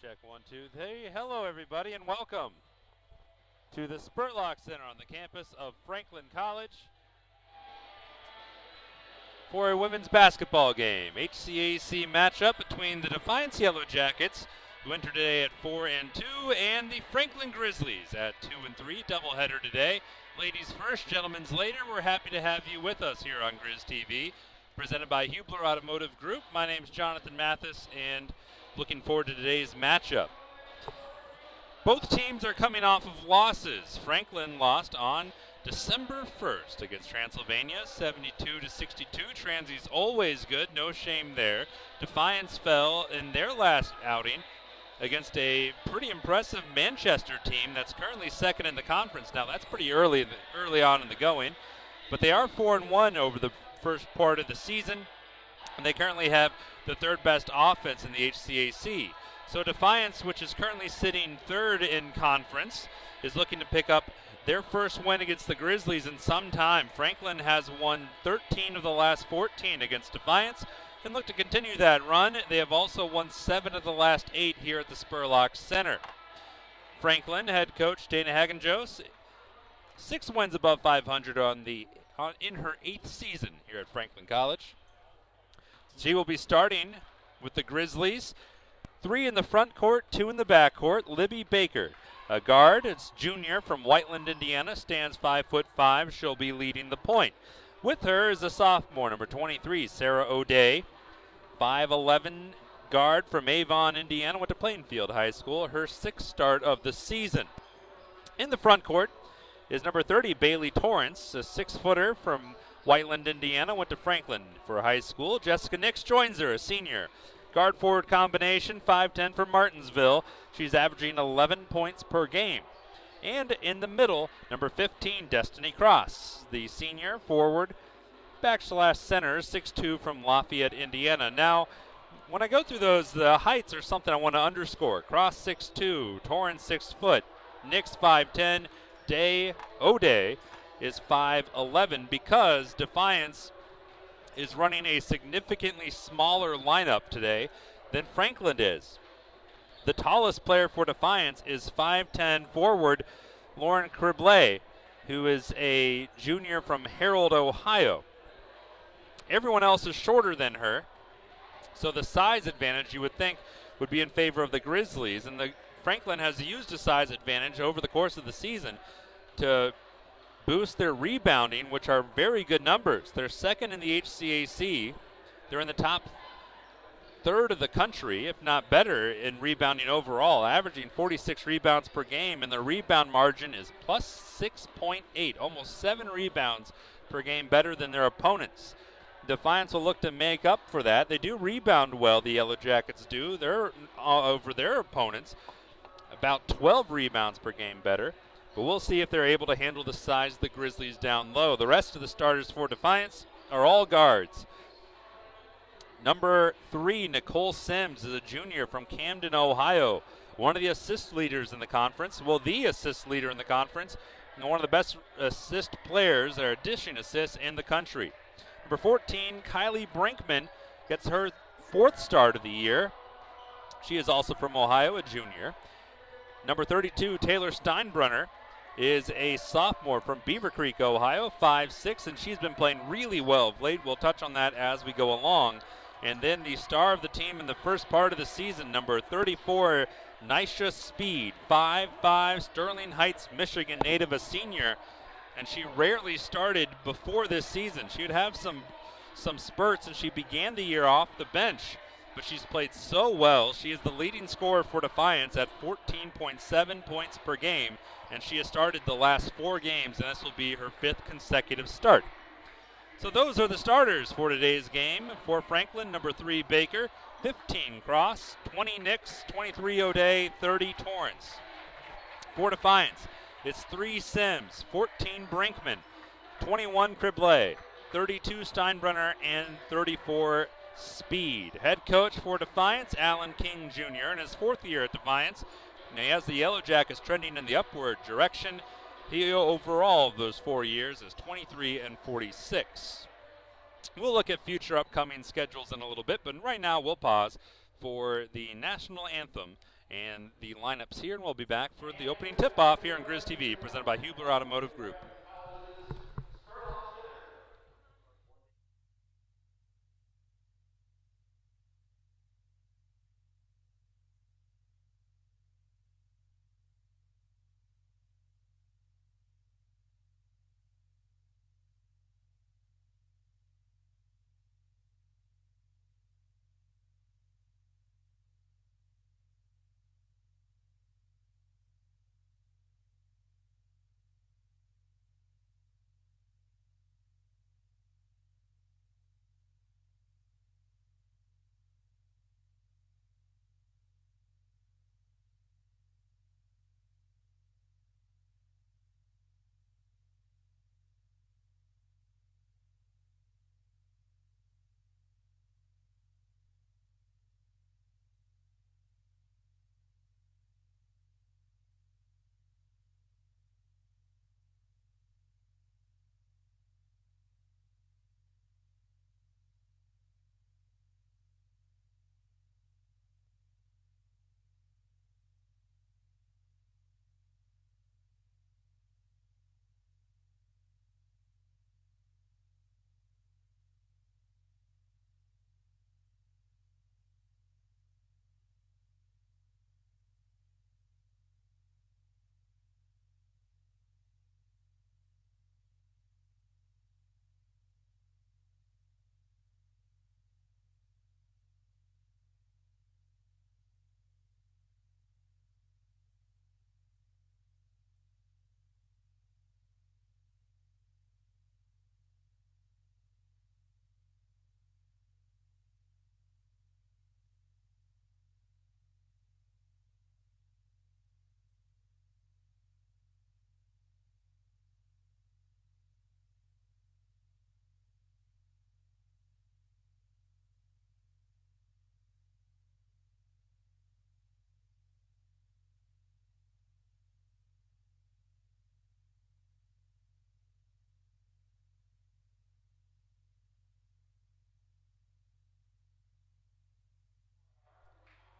Check 1, 2. Hey, hello everybody, and welcome to the Spurlock Center on the campus of Franklin College for a women's basketball game. HCAC matchup between the Defiance Yellow Jackets, who enter today at 4 and 2, and the Franklin Grizzlies at 2 and 3. Doubleheader today. Ladies first, gentlemen's later. We're happy to have you with us here on Grizz TV, presented by Hubler Automotive Group. My name's Jonathan Mathis, and looking forward to today's matchup. Both teams are coming off of losses. Franklin lost on December 1st against Transylvania, 72-62. Transy's always good, no shame there. Defiance fell in their last outing against a pretty impressive Manchester team that's currently second in the conference. Now that's pretty early on in the going, but they are 4-1 over the first part of the season, and they currently have the third best offense in the HCAC. So Defiance, which is currently sitting third in conference, is looking to pick up their first win against the Grizzlies in some time. Franklin has won 13 of the last 14 against Defiance and look to continue that run. They have also won 7 of the last 8 here at the Spurlock Center. Franklin head coach Dana Hagenjos, 6 wins above 500 in her 8th season here at Franklin College. She will be starting with the Grizzlies. 3 in the front court, 2 in the back court. Libby Baker, a guard, it's junior from Whiteland, Indiana, stands 5'5". She'll be leading the point. With her is a sophomore, number 23, Sarah O'Day, 5'11" guard from Avon, Indiana, went to Plainfield High School, her 6th start of the season. In the front court is number 30, Bailey Torrance, a 6-footer from Whiteland, Indiana, went to Franklin for high school. Jessica Nix joins her, a senior. Guard-forward combination, 5'10" from Martinsville. She's averaging 11 points per game. And in the middle, number 15, Destiny Cross, the senior forward, /center, 6'2" from Lafayette, Indiana. Now, when I go through those, the heights are something I want to underscore. Cross 6'2", Torrance 6 foot, Nix 5'10", O'Day is 5'11", because Defiance is running a significantly smaller lineup today than Franklin is. The tallest player for Defiance is 5'10" forward Lauren Cribley, who is a junior from Harold, Ohio. Everyone else is shorter than her, so the size advantage you would think would be in favor of the Grizzlies, and the Franklin has used a size advantage over the course of the season to boost their rebounding, which are very good numbers. They're second in the HCAC. They're in the top third of the country, if not better, in rebounding overall, averaging 46 rebounds per game, and their rebound margin is plus 6.8, almost 7 rebounds per game better than their opponents. Defiance will look to make up for that. They do rebound well, the Yellow Jackets do. They're over their opponents, about 12 rebounds per game better. But we'll see if they're able to handle the size of the Grizzlies down low. The rest of the starters for Defiance are all guards. Number 3, Nicole Sims, is a junior from Camden, Ohio. One of the assist leaders in the conference. Well, the assist leader in the conference, and one of the best assist players, or dishing assists, in the country. Number 14, Kylie Brinkman, gets her 4th start of the year. She is also from Ohio, a junior. Number 32, Taylor Steinbrunner, is a sophomore from Beaver Creek, Ohio, 5'6", and she's been playing really well of late. We'll touch on that as we go along. And then the star of the team in the first part of the season, number 34, Nisha Speed, 5'5", Sterling Heights, Michigan native, a senior, and she rarely started before this season. She would have some spurts, and she began the year off the bench, but she's played so well. She is the leading scorer for Defiance at 14.7 points per game, and she has started the last 4 games, and this will be her 5th consecutive start. So those are the starters for today's game. For Franklin, number 3, Baker, 15, Cross, 20, Nix, 23, O'Day, 30, Torrance. For Defiance, it's 3, Sims, 14, Brinkman, 21, Cribley, 32, Steinbrunner, and 34, Speed. Head coach for Defiance, Alan King Jr., in his 4th year at Defiance. And he has the Yellow Jackets trending in the upward direction. He, overall, of those 4 years, is 23 and 46. We'll look at future upcoming schedules in a little bit, but right now we'll pause for the national anthem and the lineups here, and we'll be back for the opening tip-off here on Grizz TV, presented by Hubler Automotive Group.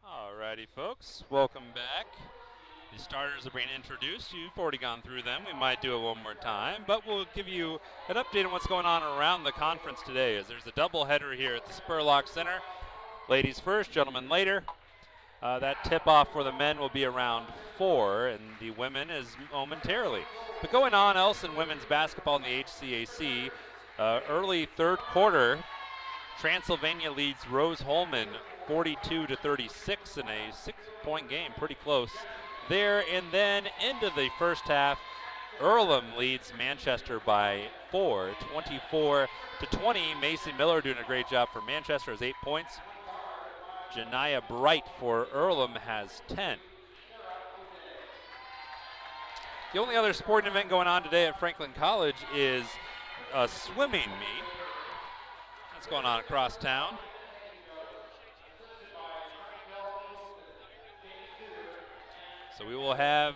Alrighty, folks, welcome back. The starters are being introduced. You've already gone through them. We might do it one more time, but we'll give you an update on what's going on around the conference today, as there's a doubleheader here at the Spurlock Center. Ladies first, gentlemen later. That tip-off for the men will be around 4, and the women is momentarily. But going on else in women's basketball in the HCAC, early third quarter, Transylvania leads Rose Holman 42-36 in a 6-point game, pretty close there. And then into the first half, Earlham leads Manchester by 4, 24-20. Macy Miller doing a great job for Manchester, has 8 points. Janiyah Bright for Earlham has 10. The only other sporting event going on today at Franklin College is a swimming meet. That's going on across town. So we will have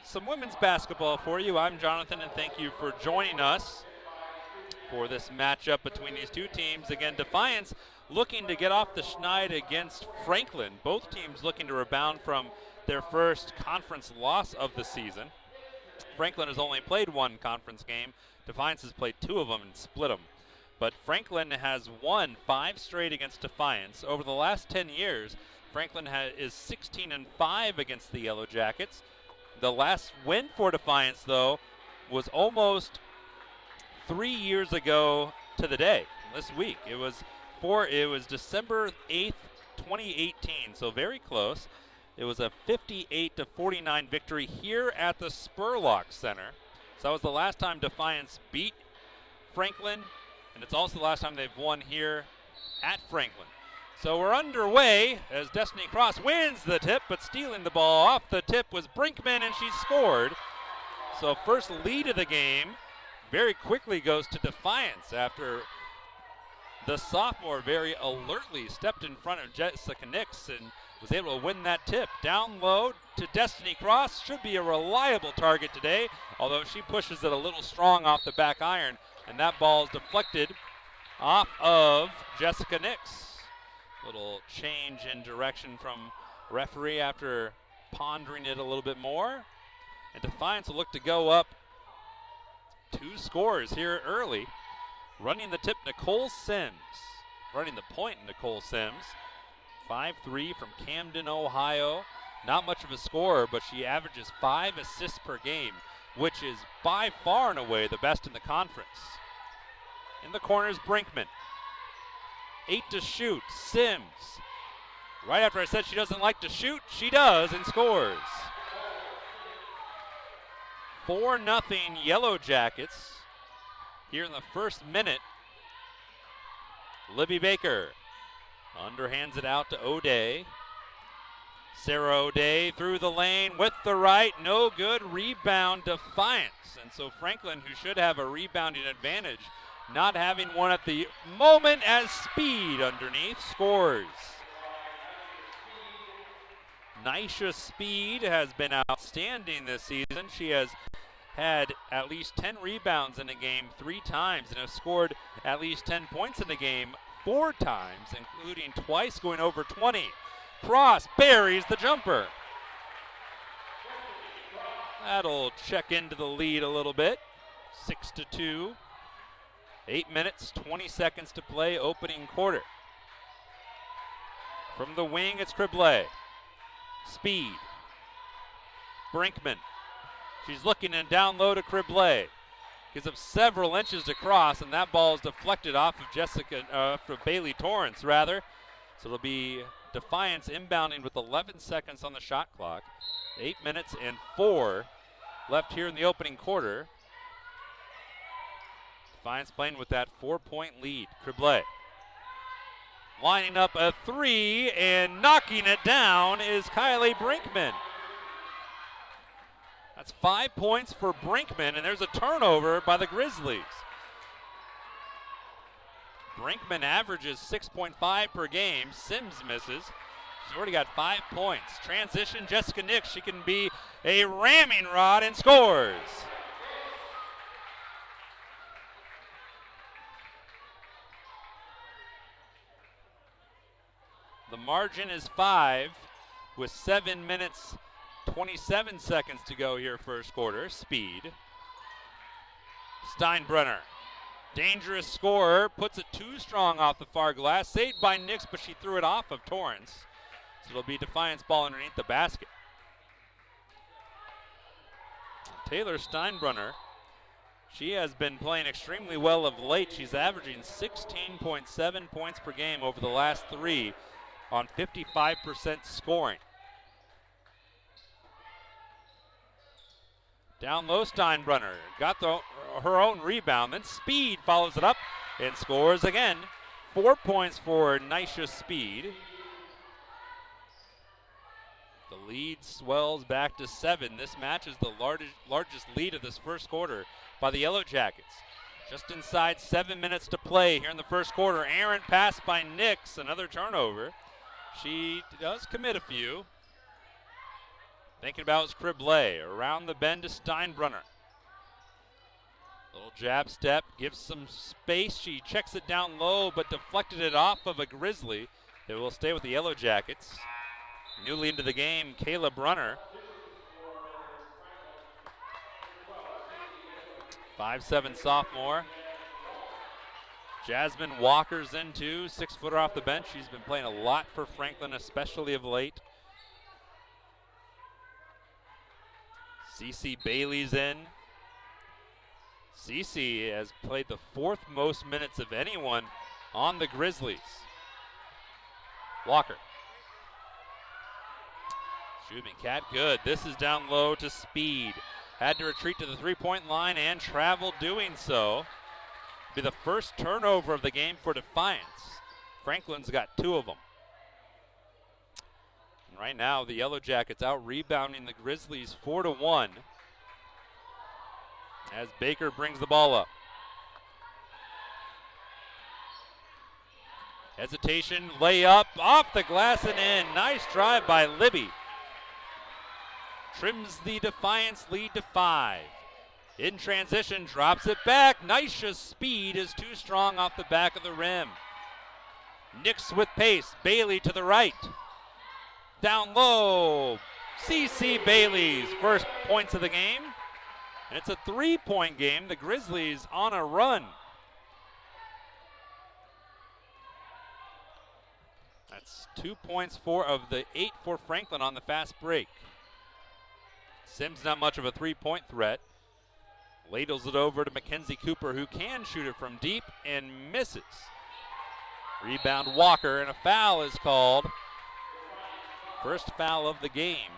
some women's basketball for you. I'm Jonathan, and thank you for joining us for this matchup between these two teams. Again, Defiance looking to get off the schneid against Franklin. Both teams looking to rebound from their first conference loss of the season. Franklin has only played one conference game. Defiance has played 2 of them and split them. But Franklin has won 5 straight against Defiance. Over the last 10 years, Franklin is 16-5 against the Yellow Jackets. The last win for Defiance, though, was almost 3 years ago to the day, this week. It was December 8th, 2018, so very close. It was a 58-49 victory here at the Spurlock Center. So that was the last time Defiance beat Franklin, and it's also the last time they've won here at Franklin. So we're underway as Destiny Cross wins the tip, but stealing the ball off the tip was Brinkman, and she scored. So first lead of the game very quickly goes to Defiance after the sophomore very alertly stepped in front of Jessica Nix and was able to win that tip. Down low to Destiny Cross, should be a reliable target today, although she pushes it a little strong off the back iron, and that ball is deflected off of Jessica Nix. Little change in direction from Referee, after pondering it a little bit more, and Defiance will look to go up 2 scores here early. Running the tip, Nicole Sims. Running the point, Nicole Sims. 5'3" from Camden, Ohio. Not much of a scorer, but she averages 5 assists per game, which is by far and away the best in the conference. In the corners, Brinkman. 8 to shoot, Sims. Right after I said she doesn't like to shoot, she does and scores. 4-0 Yellow Jackets here in the first minute. Libby Baker underhands it out to O'Day. Sarah O'Day through the lane with the right, no good, rebound, Defiance. And so Franklin, who should have a rebounding advantage, not having one at the moment as Speed underneath scores. Nisha Speed has been outstanding this season. She has had at least 10 rebounds in a game 3 times and has scored at least 10 points in a game 4 times, including twice going over 20. Cross buries the jumper. That'll check into the lead a little bit. 6-2. 8 minutes, 20 seconds to play, opening quarter. From the wing, it's Cribley. Speed. Brinkman. She's looking and down low to Cribley. Gives up several inches to cross, and that ball is deflected off of Bailey Torrance, rather. So it'll be Defiance inbounding with 11 seconds on the shot clock. 8 minutes and 4 left here in the opening quarter. Defiance playing with that 4-point lead. Cribley lining up a 3 and knocking it down is Kylie Brinkman. That's 5 points for Brinkman, and there's a turnover by the Grizzlies. Brinkman averages 6.5 per game. Sims misses. She's already got 5 points. Transition, Jessica Nix. She can be a ramming rod and scores. The margin is 5 with 7 minutes, 27 seconds to go here first quarter. Speed. Steinbrunner. Dangerous scorer. Puts it too strong off the far glass. Saved by Nix, but she threw it off of Torrance. So it'll be Defiance ball underneath the basket. Taylor Steinbrunner. She has been playing extremely well of late. She's averaging 16.7 points per game over the last 3 on 55% scoring. Down low, Steinbrunner got her own rebound, then Speed follows it up and scores again. 4 points for Nisha Speed. The lead swells back to 7. This match is the largest lead of this first quarter by the Yellow Jackets. Just inside 7 minutes to play here in the first quarter. Aaron pass by Nix, another turnover. She does commit a few. Thinking about is Cribley. Around the bend to Steinbrunner. Little jab step, gives some space. She checks it down low, but deflected it off of a Grizzly. It will stay with the Yellow Jackets. Newly into the game, Kayla Brunner. 5'7" sophomore. Jasmine Walker's in too, 6-footer off the bench. She's been playing a lot for Franklin, especially of late. Cece Bailey's in. Cece has played the 4th most minutes of anyone on the Grizzlies. Walker. Shooting cat good. This is down low to Speed. Had to retreat to the 3-point line and travel doing so. Be the first turnover of the game for Defiance. Franklin's got 2 of them. And right now, the Yellow Jackets out rebounding the Grizzlies 4-1 as Baker brings the ball up. Hesitation, layup, off the glass and in. Nice drive by Libby. Trims the Defiance lead to 5. In transition, drops it back. Nisha Speed is too strong off the back of the rim. Nix with pace. Bailey to the right. Down low. CC Bailey's first points of the game. And it's a 3-point game. The Grizzlies on a run. That's 2 points, 4 of the 8 for Franklin on the fast break. Sims not much of a 3-point threat. Ladles it over to Mackenzie Cooper, who can shoot it from deep and misses. Rebound Walker, and a foul is called. First foul of the game.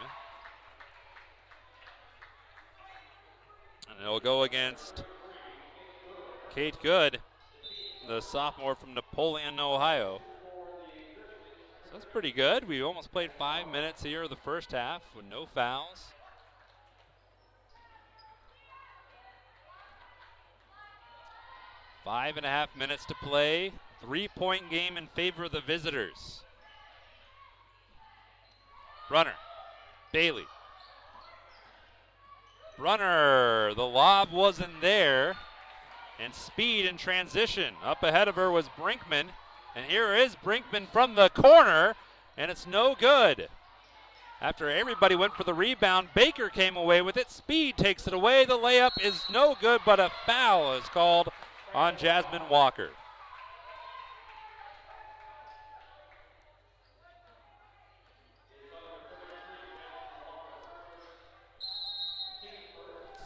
And it'll go against Kate Good, the sophomore from Napoleon, Ohio. So that's pretty good. We almost played 5 minutes here of the first half with no fouls. 5.5 minutes to play. 3-point game in favor of the visitors. Brunner, Bailey. Brunner, the lob wasn't there. And speed in transition. Up ahead of her was Brinkman. And here is Brinkman from the corner. And it's no good. After everybody went for the rebound, Baker came away with it. Speed takes it away. The layup is no good, but a foul is called on Jasmine Walker.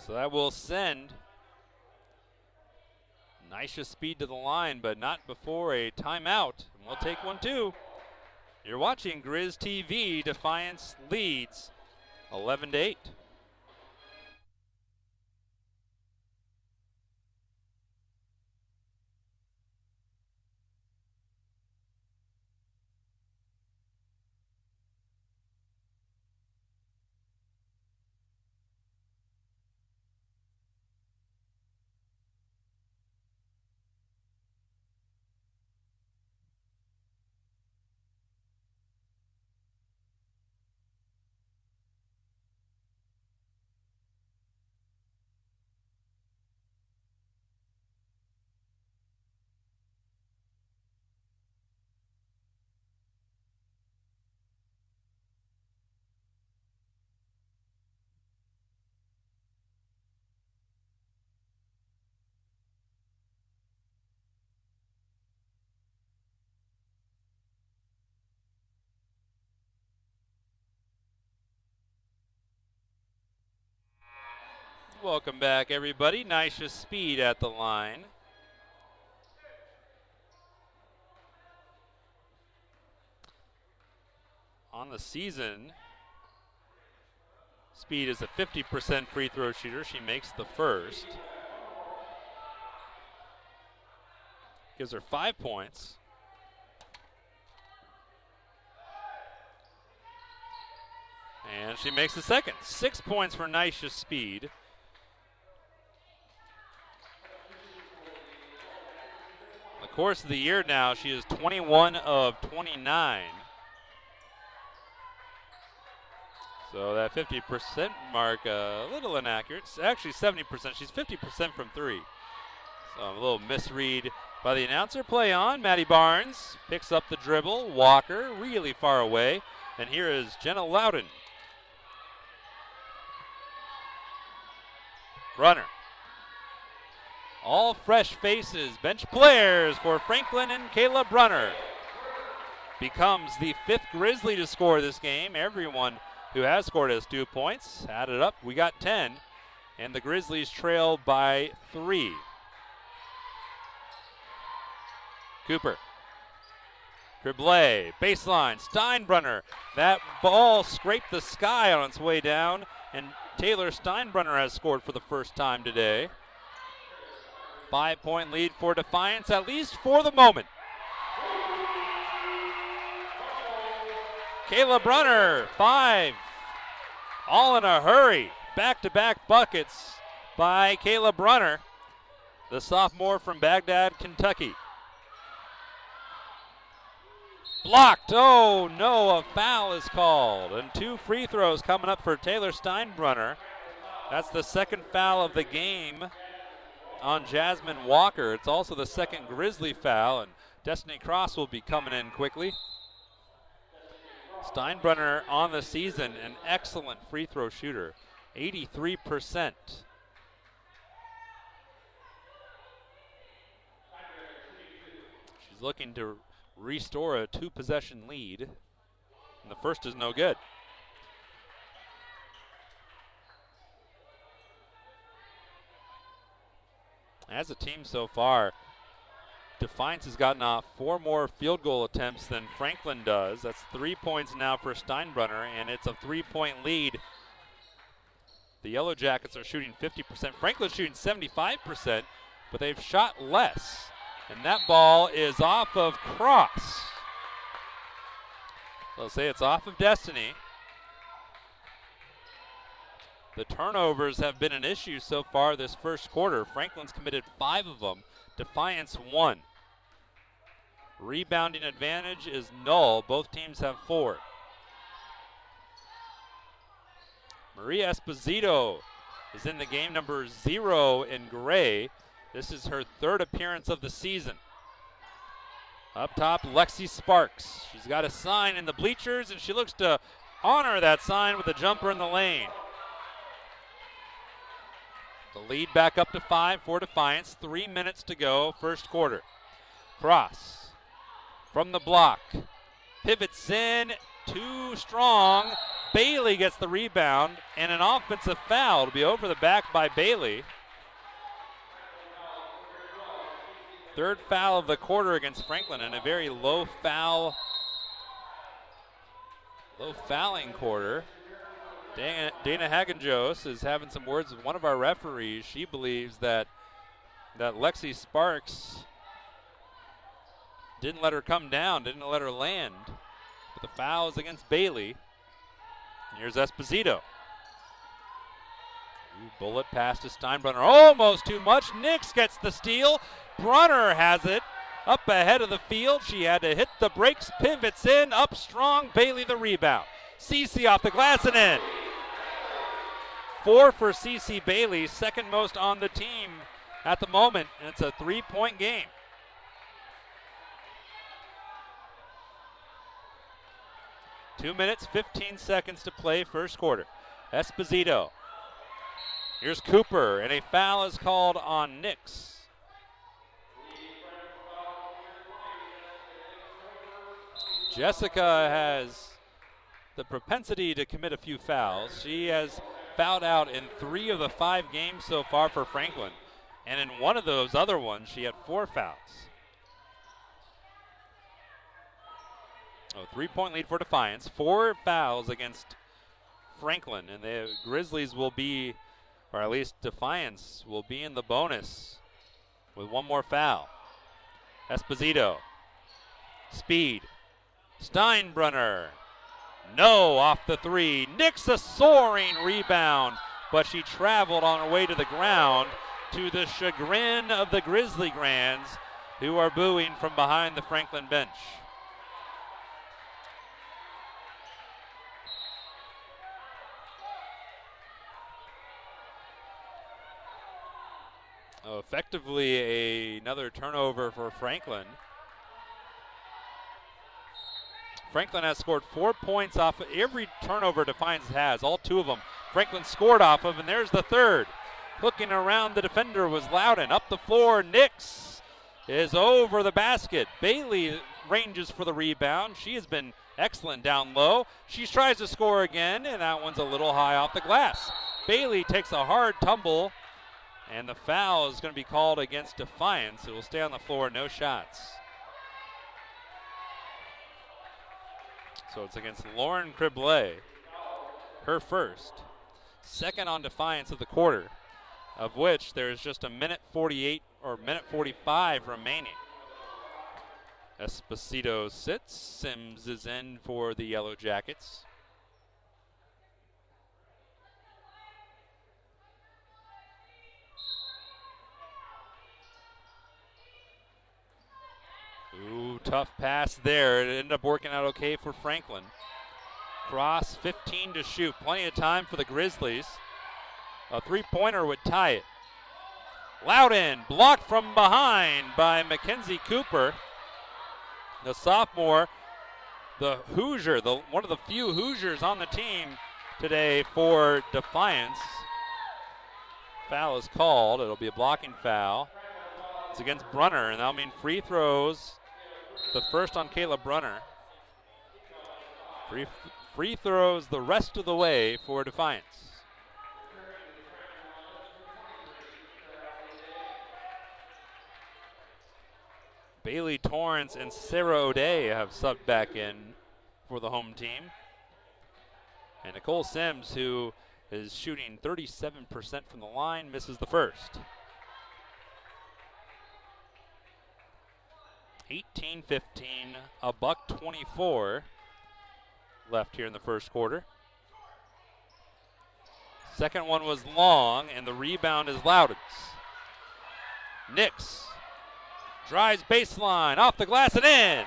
So that will send Nisha Speed to the line, but not before a timeout. And we'll take one too. You're watching Grizz TV. Defiance leads 11-8. Welcome back, everybody. Nisha Speed at the line. On the season, Speed is a 50% free throw shooter. She makes the first. Gives her 5 points. And she makes the second. 6 points for Nisha Speed. The course of the year now, she is 21 of 29. So that 50% mark, a little inaccurate. It's actually 70%. She's 50% from three. So a little misread by the announcer. Play on. Maddie Barnes picks up the dribble. Walker really far away. And here is Jenna Loudon. Runner. All fresh faces, bench players for Franklin and Kayla Brunner. Becomes the 5th Grizzly to score this game. Everyone who has scored has 2 points. Added up, we got 10. And the Grizzlies trail by 3. Cooper. Dribble, baseline, Steinbrunner. That ball scraped the sky on its way down. And Taylor Steinbrunner has scored for the first time today. 5-point lead for Defiance, at least for the moment. Kayla Brunner, 5. All in a hurry. Back-to-back buckets by Kayla Brunner, the sophomore from Baghdad, Kentucky. Blocked. Oh, no, a foul is called. And 2 free throws coming up for Taylor Steinbrunner. That's the second foul of the game on Jasmine Walker. It's also the second Grizzly foul, and Destiny Cross will be coming in quickly. Steinbrunner on the season, an excellent free throw shooter, 83%. She's looking to restore a 2-possession lead, and the first is no good. As a team so far, Defiance has gotten off 4 more field goal attempts than Franklin does. That's 3 points now for Steinbrunner, and it's a 3-point lead. The Yellow Jackets are shooting 50%. Franklin's shooting 75%, but they've shot less. And that ball is off of Cross. They'll say it's off of Destiny. The turnovers have been an issue so far this first quarter. Franklin's committed 5 of them. Defiance 1. Rebounding advantage is null. Both teams have 4. Maria Esposito is in the game, number 0 in gray. This is her 3rd appearance of the season. Up top, Lexi Sparks. She's got a sign in the bleachers, and she looks to honor that sign with a jumper in the lane. The lead back up to 5 for Defiance. 3 minutes to go, first quarter. Cross from the block. Pivots in, too strong. Bailey gets the rebound, and an offensive foul to be over the back by Bailey. 3rd foul of the quarter against Franklin, and a very low fouling quarter. Dana Hagenjos is having some words with one of our referees. She believes that Lexi Sparks didn't let her come down, didn't let her land. But the foul is against Bailey. And here's Esposito. Bullet pass to Steinbrunner. Almost too much. Nix gets the steal. Brunner has it up ahead of the field. She had to hit the brakes, pivots in, up strong. Bailey the rebound. Cece off the glass and in. 4 for Cece Bailey, 2nd most on the team at the moment, and it's a 3-point game. Two minutes, 15 seconds to play, first quarter. Esposito. Here's Cooper, and a foul is called on Nix. Jessica has the propensity to commit a few fouls. She has fouled out in 3 of the 5 games so far for Franklin. And in one of those other ones, she had 4 fouls. 3-point lead for Defiance. 4 fouls against Franklin. And the Grizzlies will be, or at least Defiance will be in the bonus with 1 more foul. Esposito. Speed. Steinbrunner. No, off the 3. Nix a soaring rebound, but she traveled on her way to the ground, to the chagrin of the Grizzly Grands, who are booing from behind the Franklin bench. Effectively another turnover for Franklin. Franklin has scored 4 points off of every turnover Defiance has, all 2 of them. Franklin scored off of, and there's the 3rd. Hooking around the defender was Loudon. Up the floor, Nix is over the basket. Bailey ranges for the rebound. She has been excellent down low. She tries to score again, and that one's a little high off the glass. Bailey takes a hard tumble, and the foul is going to be called against Defiance. It will stay on the floor, no shots. So it's against Lauren Criblet, her first. 2nd on Defiance of the quarter, of which there's just a minute 48 or minute 45 remaining. Esposito sits. Sims is in for the Yellow Jackets. Ooh, tough pass there. It ended up working out okay for Franklin. Cross, 15 to shoot. Plenty of time for the Grizzlies. A 3-pointer would tie it. Loudon blocked from behind by Mackenzie Cooper. The sophomore the Hoosier, one of the few Hoosiers on the team today for Defiance. Foul is called. It'll be a blocking foul. It's against Brunner, and that'll mean free throws. The first on Caleb Brunner. Free throws the rest of the way for Defiance. Bailey Torrance and Sarah O'Day have subbed back in for the home team. And Nicole Sims, who is shooting 37% from the line, misses the first. 18-15, a buck 24 left here in the first quarter. Second one was long, and the rebound is Loudon's. Nix drives baseline, off the glass and in.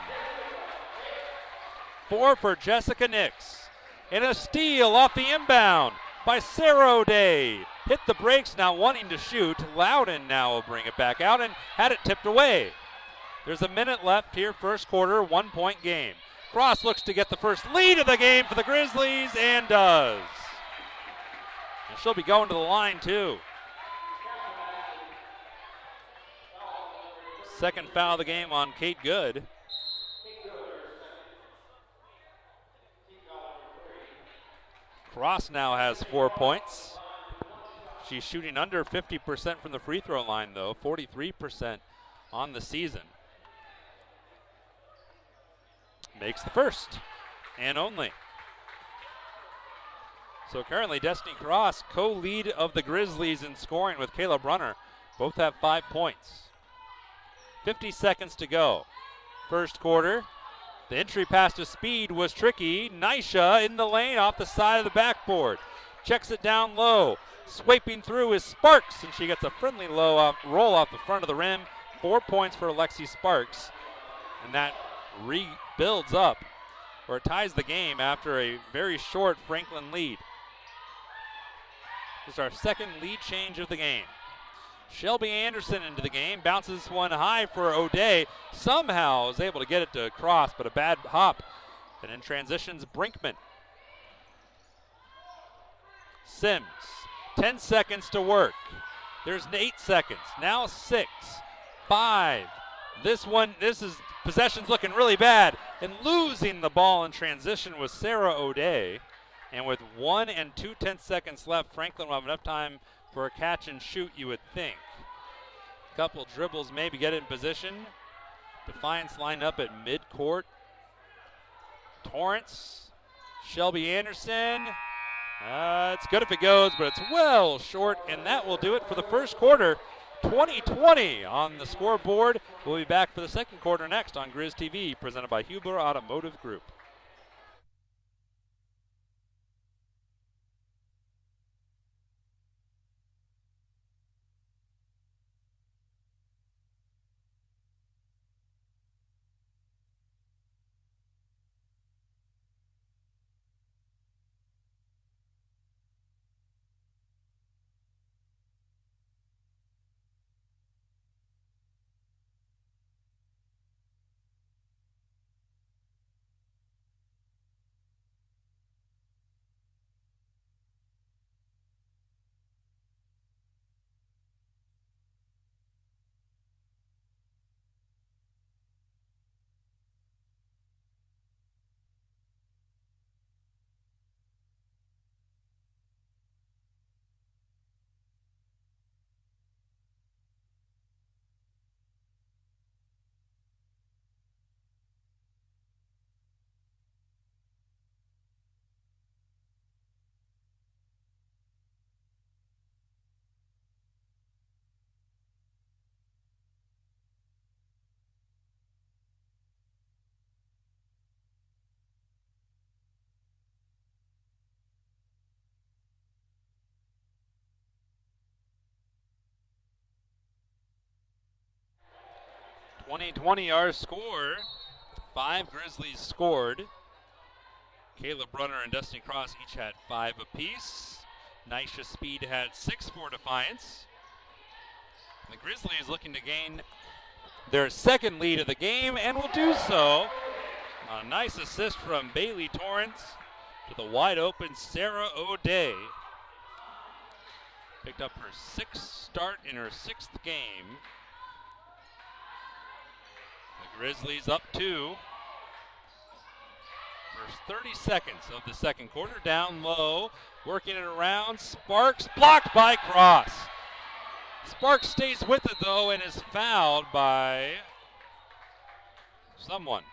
4 for Jessica Nix. And a steal off the inbound by Sarah O'Day. Hit the brakes, now wanting to shoot. Loudon now will bring it back out and had it tipped away. There's a minute left here, first quarter, 1-point game. Cross looks to get the first lead of the game for the Grizzlies and does. And she'll be going to the line too. Second foul of the game on Kate Good. Cross now has 4 points. She's shooting under 50% from the free throw line though, 43% on the season. Makes the first and only. So currently Destiny Cross, co-lead of the Grizzlies in scoring with Kayla Brunner. Both have 5 points. 50 seconds to go. First quarter. The entry pass to Speed was tricky. Nisha in the lane off the side of the backboard. Checks it down low. Swiping through is Sparks, and she gets a friendly roll off the front of the rim. 4 points for Alexi Sparks. And that rebuilds up, or it ties the game after a very short Franklin lead. This is our second lead change of the game. Shelby Anderson into the game, bounces one high for O'Day. Somehow is able to get it to cross, but a bad hop. And in transitions, Brinkman. Sims, 10 seconds to work. There's 8 seconds, now 6, 5. This is possession's looking really bad. And losing the ball in transition was Sarah O'Day. And with 1 and 2/10 seconds left, Franklin will have enough time for a catch and shoot, you would think. Couple dribbles, maybe get it in position. Defiance lined up at midcourt. Torrance, Shelby Anderson. It's good if it goes, but it's well short, and that will do it for the first quarter. 20-20 on the scoreboard. We'll be back for the second quarter next on Grizz TV, presented by Hubler Automotive Group. (20-20) our score. 5 Grizzlies scored. Caleb Brunner and Destiny Cross each had 5 apiece. Nisha Speed had 6 for Defiance. The Grizzlies looking to gain their second lead of the game, and will do so. A nice assist from Bailey Torrance to the wide open Sarah O'Day. Picked up her 6th start in her 6th game. The Grizzlies up 2. First 30 seconds of the second quarter. Down low, working it around. Sparks blocked by Cross. Sparks stays with it though and is fouled by someone.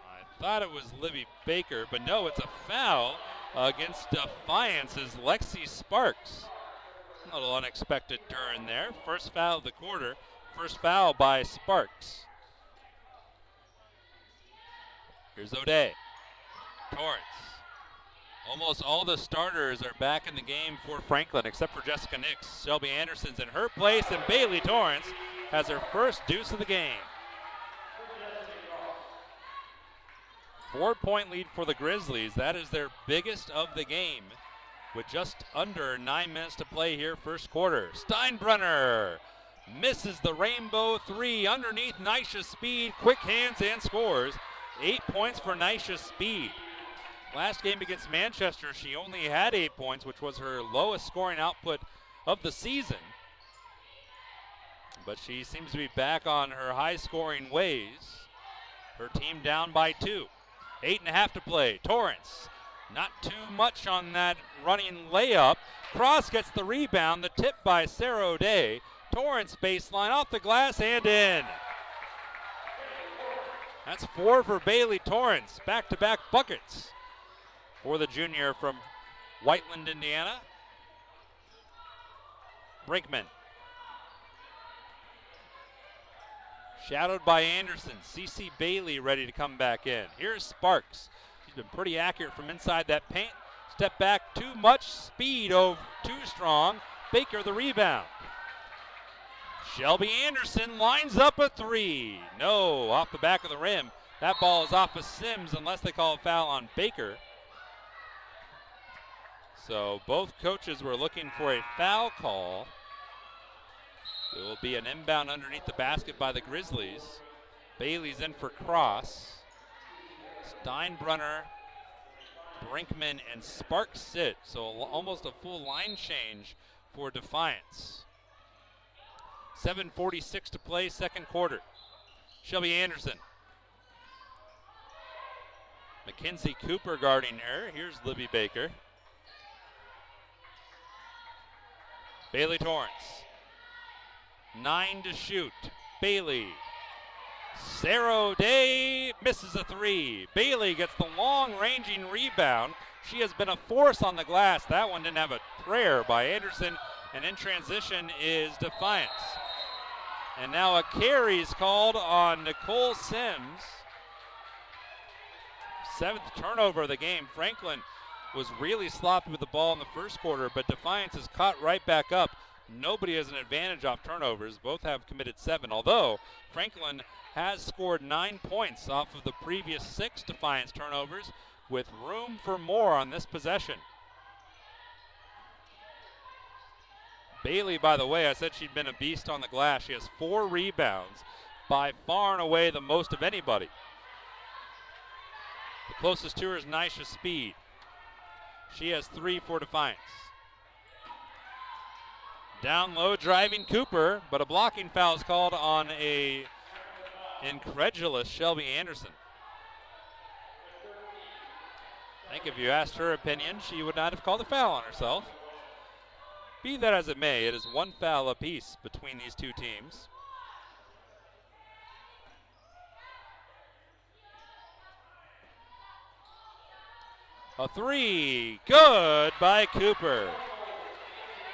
I thought it was Libby Baker, but no, it's a foul against Defiance's Lexi Sparks. A little unexpected turn there. First foul of the quarter. First foul by Sparks. Here's O'Day. Torrance. Almost all the starters are back in the game for Franklin except for Jessica Nix. Shelby Anderson's in her place, and Bailey Torrance has her first deuce of the game. 4-point lead for the Grizzlies. That is their biggest of the game with just under 9 minutes to play here, first quarter. Steinbrunner misses the rainbow three underneath Nisha Speed. Quick hands and scores. 8 points for Nisha Speed. Last game against Manchester, she only had 8 points, which was her lowest scoring output of the season. But she seems to be back on her high-scoring ways. Her team down by 2. 8.5 to play. Torrance, not too much on that running layup. Cross gets the rebound. The tip by Sarah O'Day. Torrance baseline off the glass and in. That's 4 for Bailey Torrance. Back-to-back buckets for the junior from Whiteland, Indiana. Brinkman. Shadowed by Anderson. CeCe Bailey ready to come back in. Here's Sparks. She's been pretty accurate from inside that paint. Step back, too much speed, too strong. Baker the rebound. Shelby Anderson lines up a 3. No, off the back of the rim. That ball is off of Sims unless they call a foul on Baker. So both coaches were looking for a foul call. It will be an inbound underneath the basket by the Grizzlies. Bailey's in for Cross. Steinbrunner, Brinkman, and Sparks sit. So almost a full line change for Defiance. 7:46 to play, second quarter. Shelby Anderson. Mackenzie Cooper guarding her. Here's Libby Baker. Bailey Torrance. 9 to shoot. Bailey. Sarah O'Day misses a 3. Bailey gets the long-ranging rebound. She has been a force on the glass. That one didn't have a prayer by Anderson. And in transition is Defiance. And now a carry's called on Nicole Sims. 7th turnover of the game. Franklin was really sloppy with the ball in the first quarter, but Defiance is caught right back up. Nobody has an advantage off turnovers. Both have committed 7, although Franklin has scored 9 points off of the previous 6 Defiance turnovers with room for more on this possession. Bailey, by the way, I said she'd been a beast on the glass. She has 4 rebounds, by far and away the most of anybody. The closest to her is Nisha Speed. She has 3 for Defiance. Down low, driving Cooper, but a blocking foul is called on a incredulous Shelby Anderson. I think if you asked her opinion, she would not have called a foul on herself. Be that as it may, it is 1 foul apiece between these two teams. A 3, good by Cooper.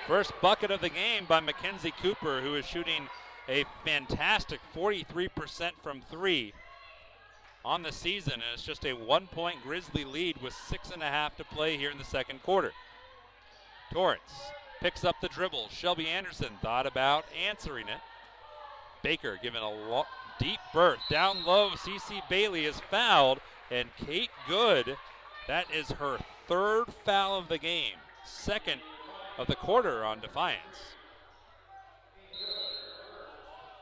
First bucket of the game by Mackenzie Cooper, who is shooting a fantastic 43% from 3 on the season. And it's just a 1-point Grizzly lead with 6.5 to play here in the second quarter. Torrance picks up the dribble. Shelby Anderson thought about answering it. Baker giving a deep berth. Down low, CeCe Bailey is fouled. And Kate Good, that is her 3rd foul of the game. 2nd of the quarter on Defiance.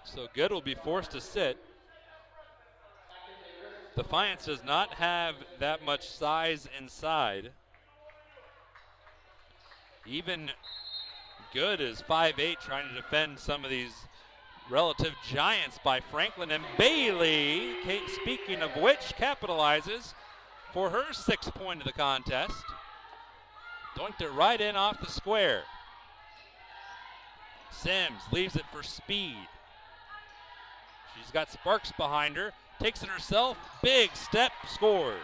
So Good will be forced to sit. Defiance does not have that much size inside. Even Good is 5'8", trying to defend some of these relative giants by Franklin. And Bailey, speaking of which, capitalizes for her 6th point of the contest. Dunked it right in off the square. Sims leaves it for speed. She's got Sparks behind her. Takes it herself. Big step, scores.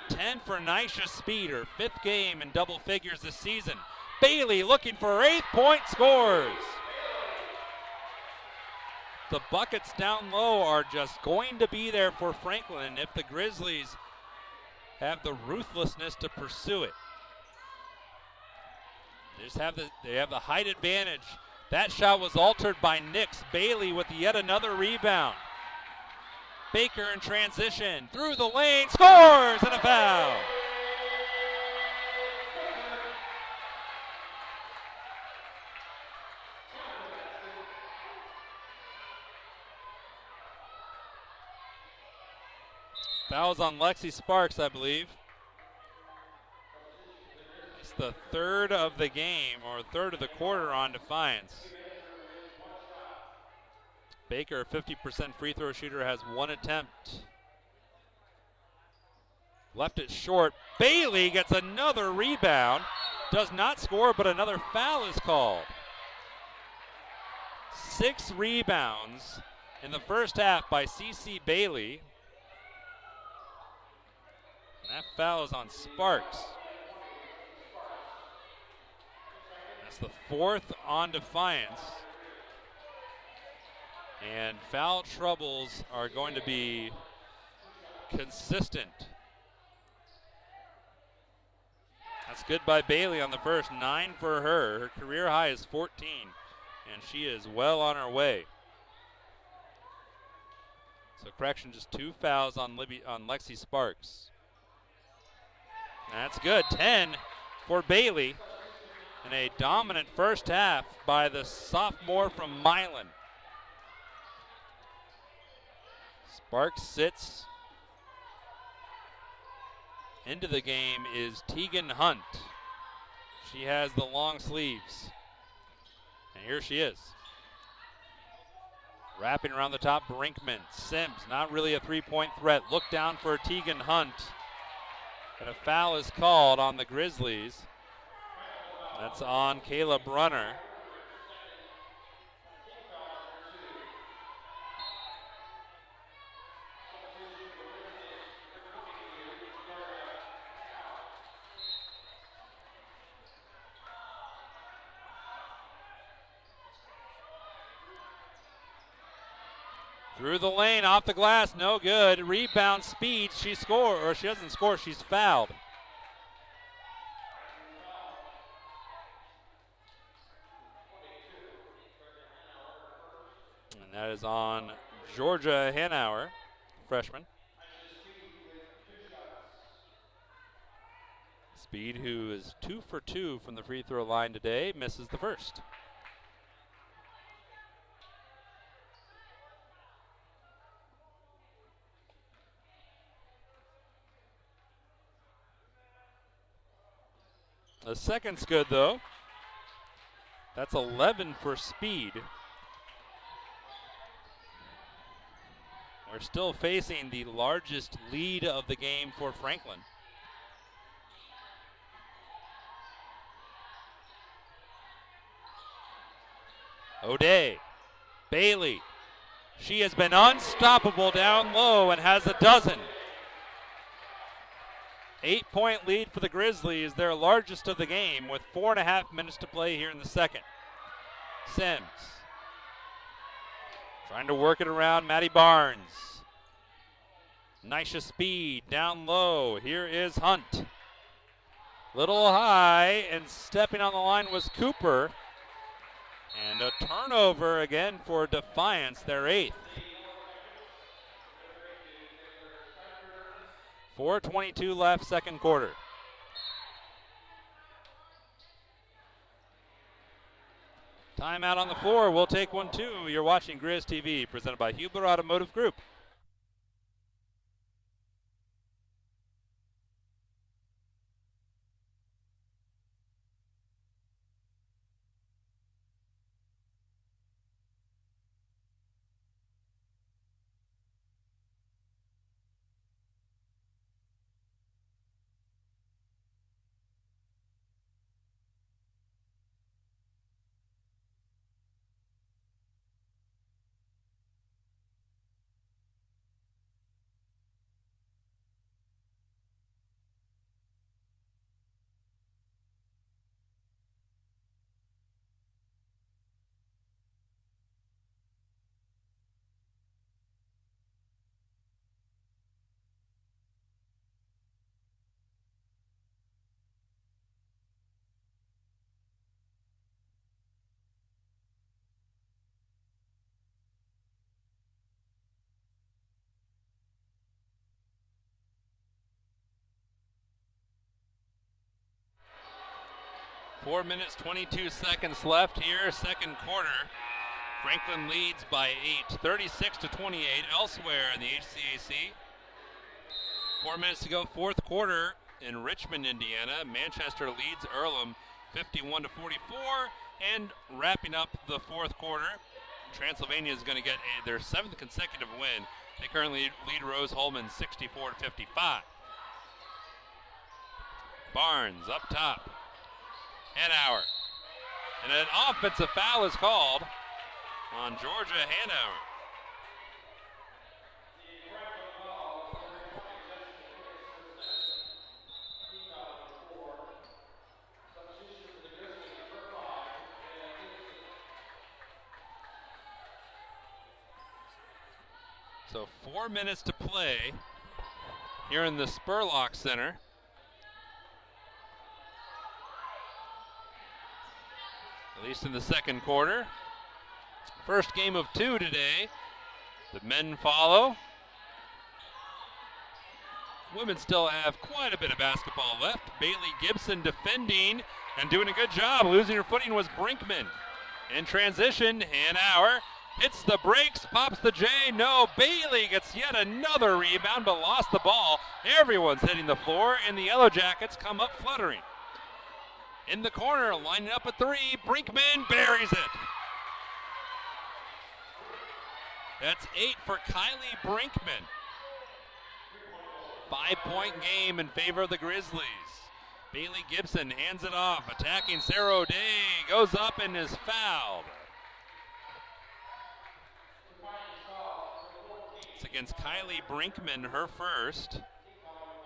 10 for Nisha Speed, her 5th game in double figures this season. Bailey looking for her 8th point, scores. The buckets down low are just going to be there for Franklin if the Grizzlies have the ruthlessness to pursue it. They have the height advantage. That shot was altered by Nix. Bailey with yet another rebound. Baker in transition, through the lane, scores, and a foul. Fouls on Lexi Sparks, I believe. It's the 3rd of the game, or 3rd of the quarter on Defiance. Baker, a 50% free throw shooter, has 1 attempt. Left it short. Bailey gets another rebound. Does not score, but another foul is called. 6 rebounds in the first half by CC Bailey. And that foul is on Sparks. That's the 4th on Defiance. And foul troubles are going to be consistent. That's good by Bailey on the first. 9 for her. Her career high is 14, and she is well on her way. So correction, just 2 fouls on Lexi Sparks. That's good. 10 for Bailey. And a dominant first half by the sophomore from Milan. Sparks sits. Into the game is Tegan Hunt. She has the long sleeves. And here she is. Wrapping around the top, Brinkman. Sims, not really a 3-point threat. Look down for Tegan Hunt. And a foul is called on the Grizzlies. That's on Kayla Brunner. Through the lane, off the glass, no good. Rebound, Speed, she scores, or she doesn't score, she's fouled. And that is on Georgia Hanauer, freshman. Speed, who is 2 for 2 from the free throw line today, misses the first. The second's good, though. That's 11 for Speed. We're still facing the largest lead of the game for Franklin. O'Day, Bailey. She has been unstoppable down low and has a dozen. 8-point lead for the Grizzlies, their largest of the game, with 4.5 minutes to play here in the second. Sims trying to work it around Maddie Barnes. Nisha Speed down low. Here is Hunt. Little high, and stepping on the line was Cooper. And a turnover again for Defiance, their 8th. 4:22 left, second quarter. Timeout on the floor. We'll take one too. You're watching Grizz TV, presented by Huber Automotive Group. 4 minutes, 22 seconds left here, second quarter. Franklin leads by 8, 36-28 elsewhere in the HCAC. 4 minutes to go, fourth quarter in Richmond, Indiana. Manchester leads Earlham 51-44, and wrapping up the fourth quarter, Transylvania is going to get their 7th consecutive win. They currently lead Rose-Hulman 64-55. Barnes up top. Hanauer. And an offensive foul is called on Georgia Hanauer. So 4 minutes to play here in the Spurlock Center. At least in the second quarter. First game of 2 today. The men follow. Women still have quite a bit of basketball left. Bailey Gibson defending and doing a good job. Losing her footing was Brinkman. In transition, Hanauer hits the brakes, pops the J. No, Bailey gets yet another rebound but lost the ball. Everyone's hitting the floor, and the Yellow Jackets come up fluttering. In the corner, lining up a 3, Brinkman buries it. That's 8 for Kylie Brinkman. 5-point game in favor of the Grizzlies. Bailey Gibson hands it off, attacking Sarah O'Day, goes up and is fouled. It's against Kylie Brinkman, her first.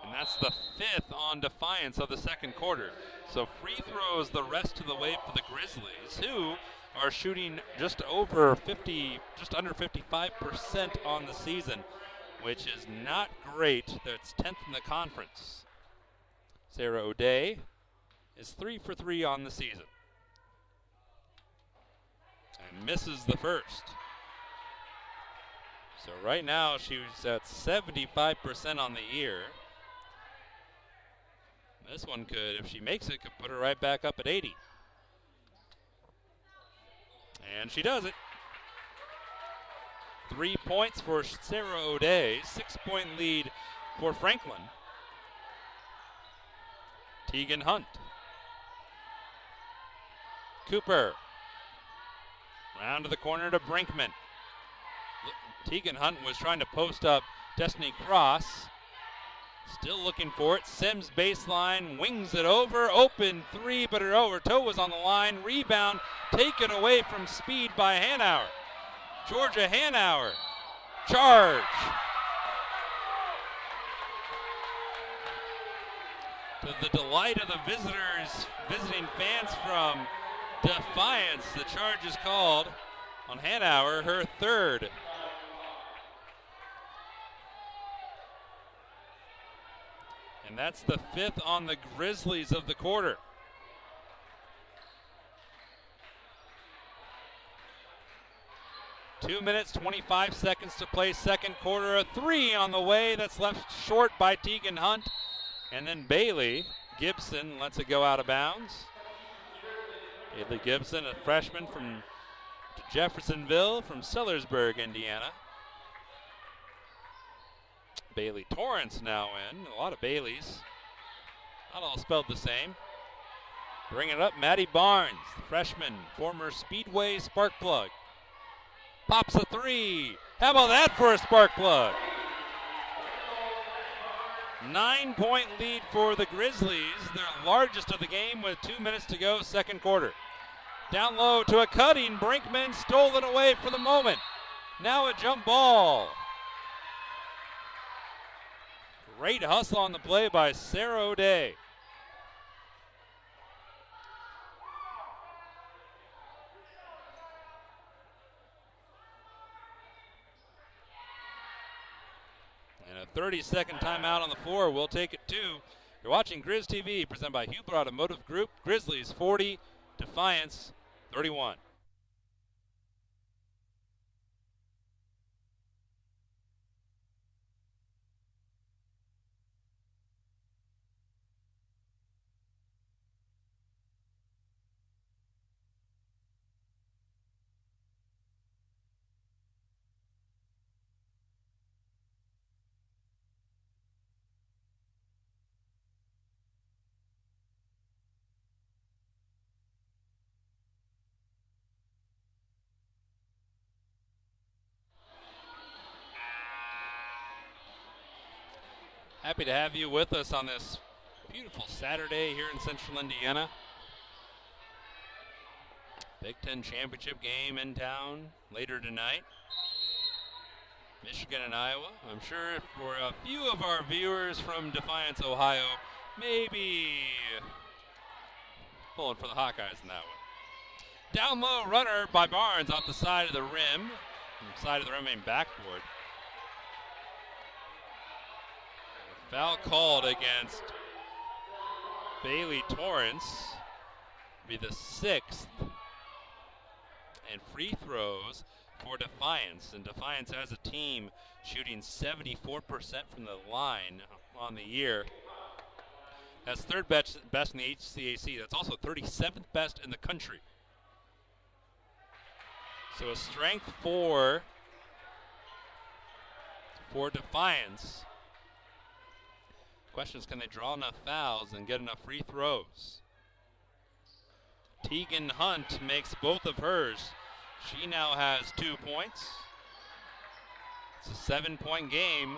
And that's the 5th on Defiance of the second quarter. So free throws the rest of the way for the Grizzlies, who are shooting just under 55% on the season, which is not great. That's 10th in the conference. Sarah O'Day is 3 for 3 on the season. And misses the first. So right now she's at 75% on the year. This one could, if she makes it, could put her right back up at 80. And she does it. 3 points for Sarah O'Day, 6-point lead for Franklin. Tegan Hunt. Cooper. Round to the corner to Brinkman. Tegan Hunt was trying to post up Destiny Cross. Still looking for it. Sims baseline, wings it over. Open 3, but her toe was on the line. Rebound taken away from speed by Hanauer. Georgia Hanauer. Charge. To the delight of the visiting fans from Defiance, the charge is called on Hanauer, her 3rd. And that's the 5th on the Grizzlies of the quarter. Two minutes, 25 seconds to play second quarter. A 3 on the way. That's left short by Tegan Hunt. And then Bailey Gibson lets it go out of bounds. Bailey Gibson, a freshman from Jeffersonville from Sellersburg, Indiana. Bailey Torrance now in. A lot of Baileys. Not all spelled the same. Bring it up, Maddie Barnes, the freshman, former Speedway spark plug. Pops a 3. How about that for a spark plug? 9-point lead for the Grizzlies, their largest of the game with 2 minutes to go, second quarter. Down low to a cutting, Brinkman stole it away for the moment. Now a jump ball. Great hustle on the play by Sarah O'Day. And a 30-second timeout on the floor. We'll take it too. You're watching Grizz TV, presented by Huber Automotive Group. Grizzlies 40, Defiance 31. Happy to have you with us on this beautiful Saturday here in Central Indiana. Big Ten Championship game in town later tonight. Michigan and Iowa. I'm sure for a few of our viewers from Defiance, Ohio, maybe pulling for the Hawkeyes in that one. Down low runner by Barnes off the side of the rim. Side of the rim and backboard. Foul called against Bailey Torrance. Be the 6th. And free throws for Defiance. And Defiance as a team shooting 74% from the line on the year. That's third best in the HCAC. That's also 37th best in the country. So a strength for Defiance. Question is, can they draw enough fouls and get enough free throws? Tegan Hunt makes both of hers. She now has 2 points. It's a 7-point game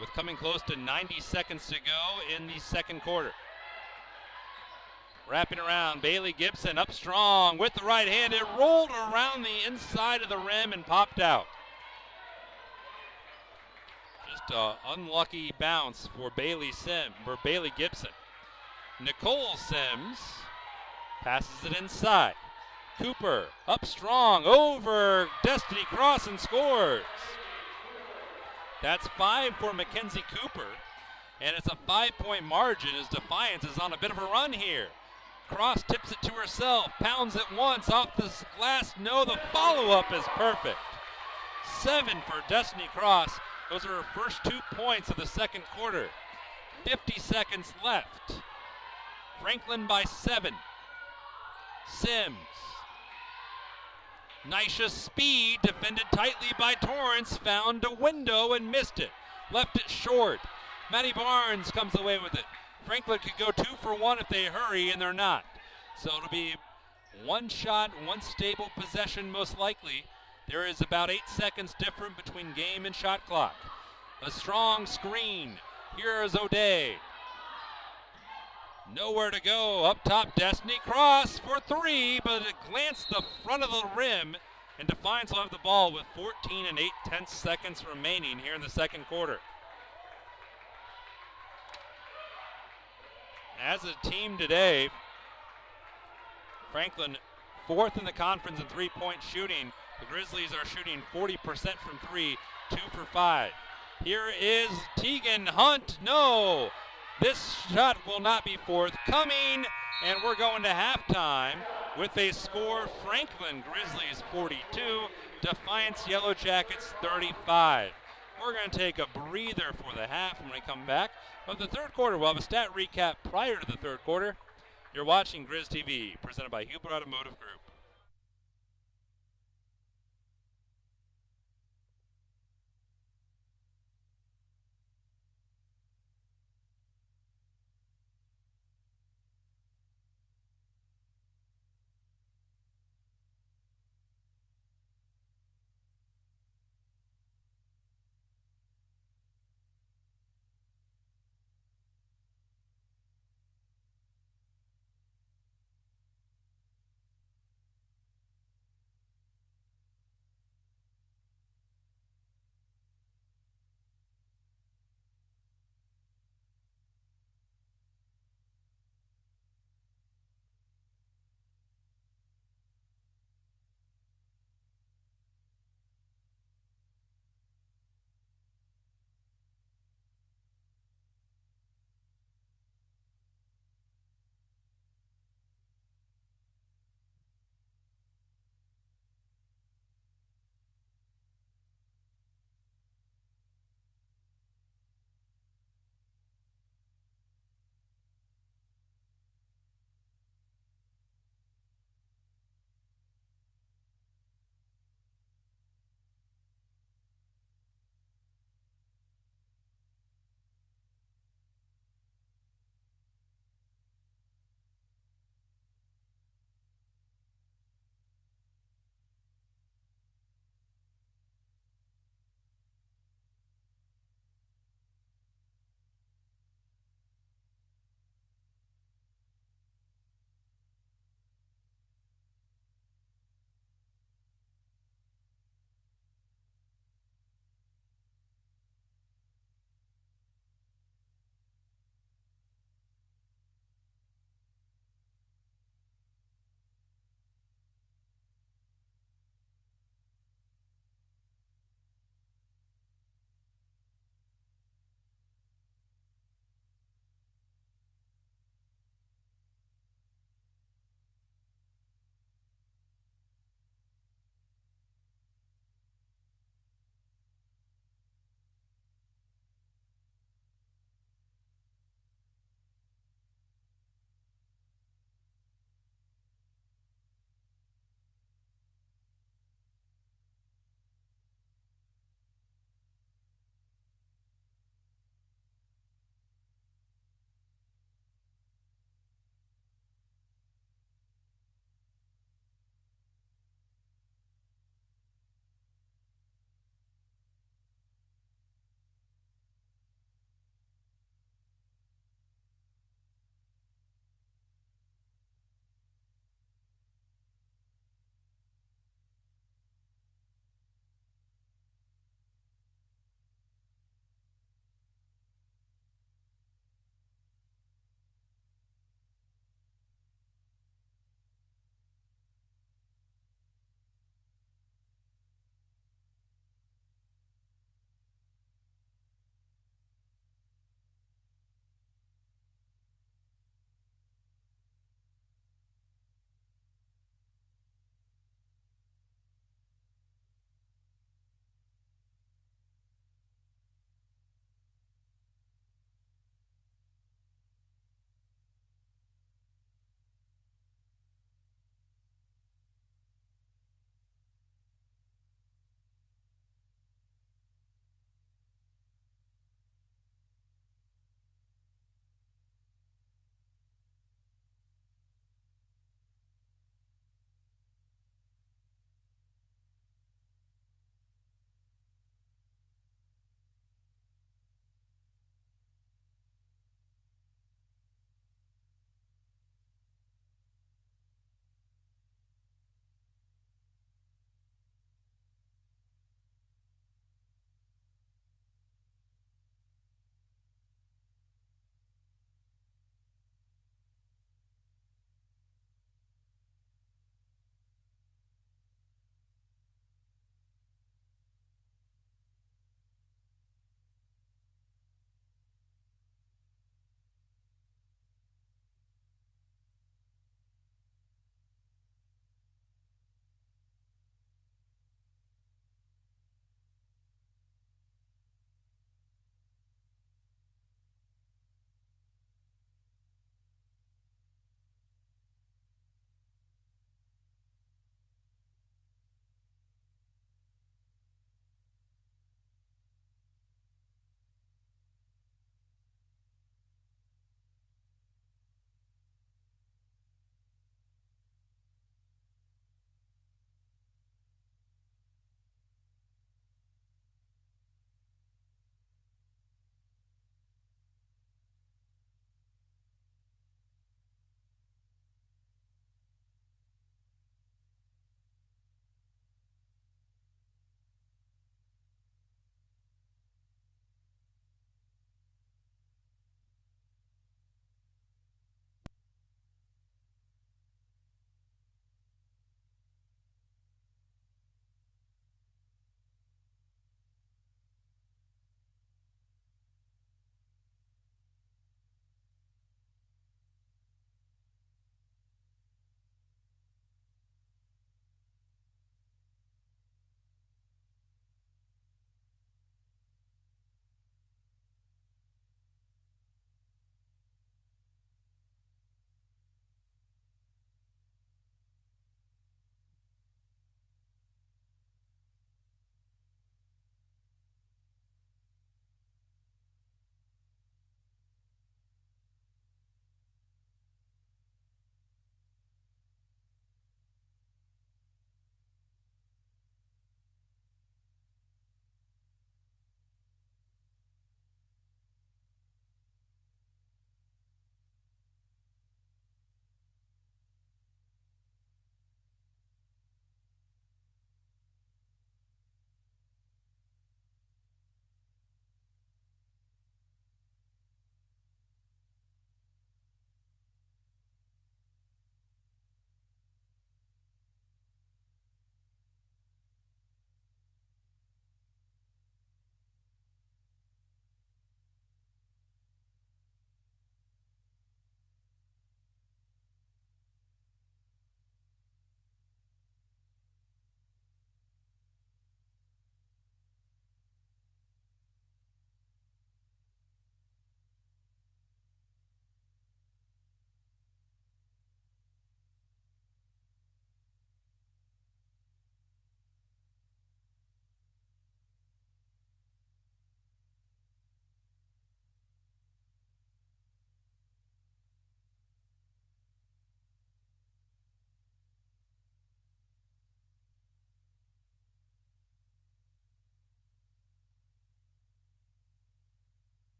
with coming close to 90 seconds to go in the second quarter. Wrapping around, Bailey Gibson up strong with the right hand. It rolled around the inside of the rim and popped out. Just an unlucky bounce for Bailey Gibson. Nicole Sims passes it inside. Cooper up strong over Destiny Cross and scores. That's 5 for Mackenzie Cooper, and it's a 5-point margin as Defiance is on a bit of a run here. Cross tips it to herself, pounds it once off the glass. No, the follow-up is perfect. 7 for Destiny Cross. Those are her first 2 points of the second quarter. 50 seconds left. Franklin by 7. Sims. Nisha's speed, defended tightly by Torrance, found a window and missed it. Left it short. Maddie Barnes comes away with it. Franklin could go 2 for 1 if they hurry, and they're not. So it'll be one shot, one stable possession most likely. There is about 8 seconds different between game and shot clock. A strong screen. Here is O'Day. Nowhere to go. Up top, Destiny Cross for 3, but it glanced the front of the rim, and Defiance will have the ball with 14 and 8/10 seconds remaining here in the second quarter. As a team today, Franklin 4th in the conference in three-point shooting. The Grizzlies are shooting 40% from 3, 2 for 5. Here is Tegan Hunt. No! This shot will not be forthcoming, and we're going to halftime with a score: Franklin Grizzlies 42, Defiance Yellow Jackets 35. We're going to take a breather for the half when we come back. But the third quarter, we'll have a stat recap prior to the third quarter. You're watching Grizz TV, presented by Huber Automotive Group.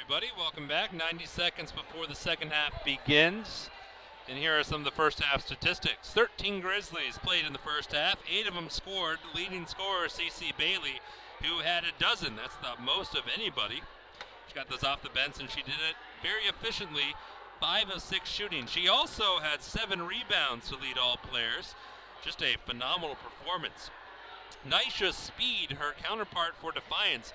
everybody. Welcome back. 90 seconds before the second half begins. And here are some of the first half statistics. 13 Grizzlies played in the first half. 8 of them scored. Leading scorer, C.C. Bailey, who had a dozen. That's the most of anybody. She got those off the bench, and she did it very efficiently. 5 of 6 shooting. She also had 7 rebounds to lead all players. Just a phenomenal performance. Nisha Speed, her counterpart for Defiance,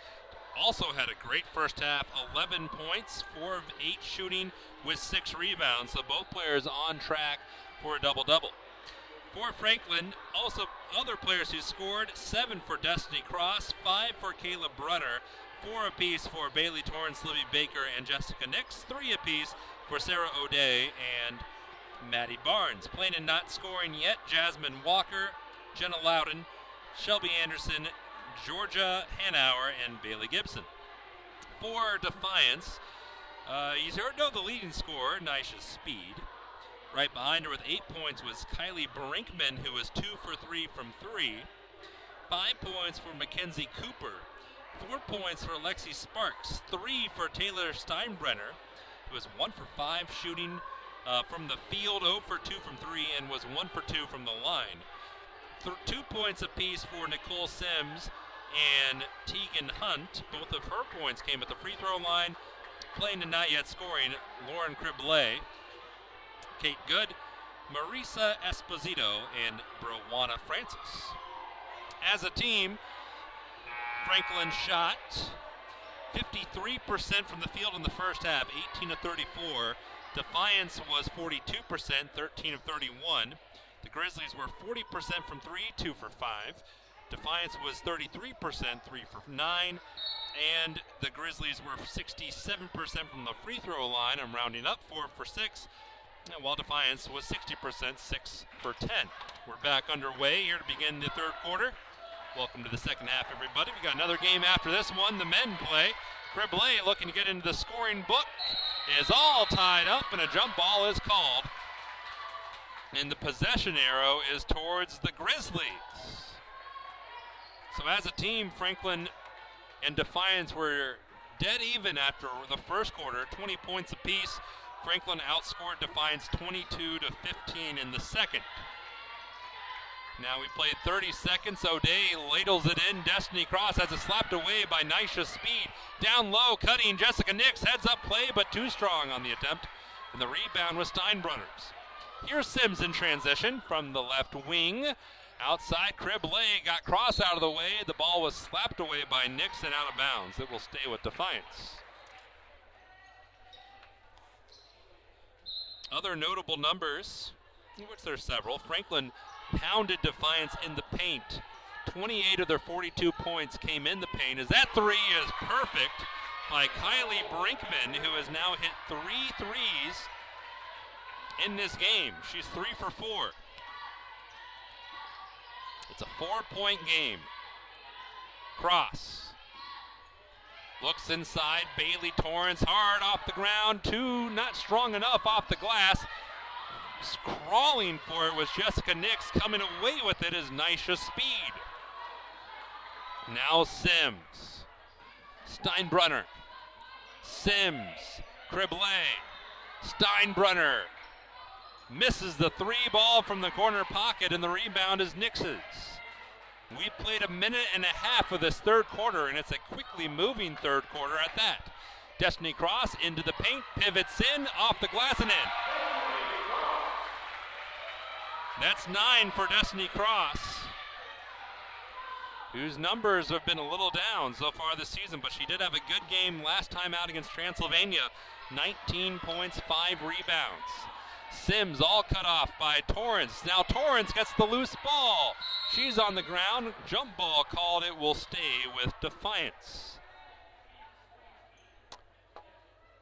also had a great first half. 11 points, 4 of 8 shooting with 6 rebounds. So both players on track for a double-double. For Franklin, also other players who scored. 7 for Destiny Cross, 5 for Kayla Brunner, 4 apiece for Bailey Torrance, Libby Baker, and Jessica Nix. 3 apiece for Sarah O'Day and Maddie Barnes. Playing and not scoring yet, Jasmine Walker, Jenna Loudon, Shelby Anderson, Georgia Hanauer, and Bailey Gibson. For Defiance, you know the leading scorer, Nisha Speed. Right behind her with 8 points was Kylie Brinkman, who was 2 for 3 from 3. 5 points for Mackenzie Cooper. 4 points for Lexi Sparks. 3 for Taylor Steinbrunner, who was 1 for 5 shooting from the field, 0 for 2 from 3, and was 1 for 2 from the line. 2 points apiece for Nicole Sims and Tegan Hunt. Both of her points came at the free throw line. Playing and not yet scoring, Lauren Criblay, Kate Good, Marisa Esposito, and Browana Francis. As a team, Franklin shot 53% from the field in the first half, 18 of 34. Defiance was 42%, 13 of 31. The Grizzlies were 40% from 3, 2 for 5. Defiance was 33%, 3 for 9. And the Grizzlies were 67% from the free throw line. I'm rounding up, 4 for 6. While Defiance was 60%, 6 for 10. We're back underway here to begin the third quarter. Welcome to the second half, everybody. We got another game after this one. The men play. Criblay, looking to get into the scoring book, is all tied up, and a jump ball is called. And the possession arrow is towards the Grizzlies. So as a team, Franklin and Defiance were dead even after the first quarter, 20 points apiece. Franklin outscored Defiance 22 to 15 in the second. Now we played 30 seconds. O'Day ladles it in. Destiny Cross has it slapped away by Nisha Speed. Down low, cutting Jessica Nix. Heads up play, but too strong on the attempt. And the rebound was Steinbrunner's. Here's Sims in transition from the left wing. Outside, Criblay got Cross out of the way. The ball was slapped away by Nix and out of bounds. It will stay with Defiance. Other notable numbers, in which there's several. Franklin pounded Defiance in the paint. 28 of their 42 points came in the paint, as that three is perfect by Kylie Brinkman, who has now hit 3 threes in this game. She's 3 for 4. It's a 4-point game. Cross looks inside. Bailey Torrance hard off the ground. 2 not strong enough off the glass. Crawling for it was Jessica Nix. Coming away with it is Nisha Speed. Now Sims. Steinbrunner. Sims. Criblay. Steinbrunner. Misses the 3 ball from the corner pocket, and the rebound is Nix's. We played a minute and a half of this third quarter, and it's a quickly moving third quarter at that. Destiny Cross into the paint, pivots in, off the glass and in. That's 9 for Destiny Cross, whose numbers have been a little down so far this season, but she did have a good game last time out against Transylvania. 19 points, 5 rebounds. Sims all cut off by Torrance. Now Torrance gets the loose ball. She's on the ground. Jump ball called. It will stay with Defiance.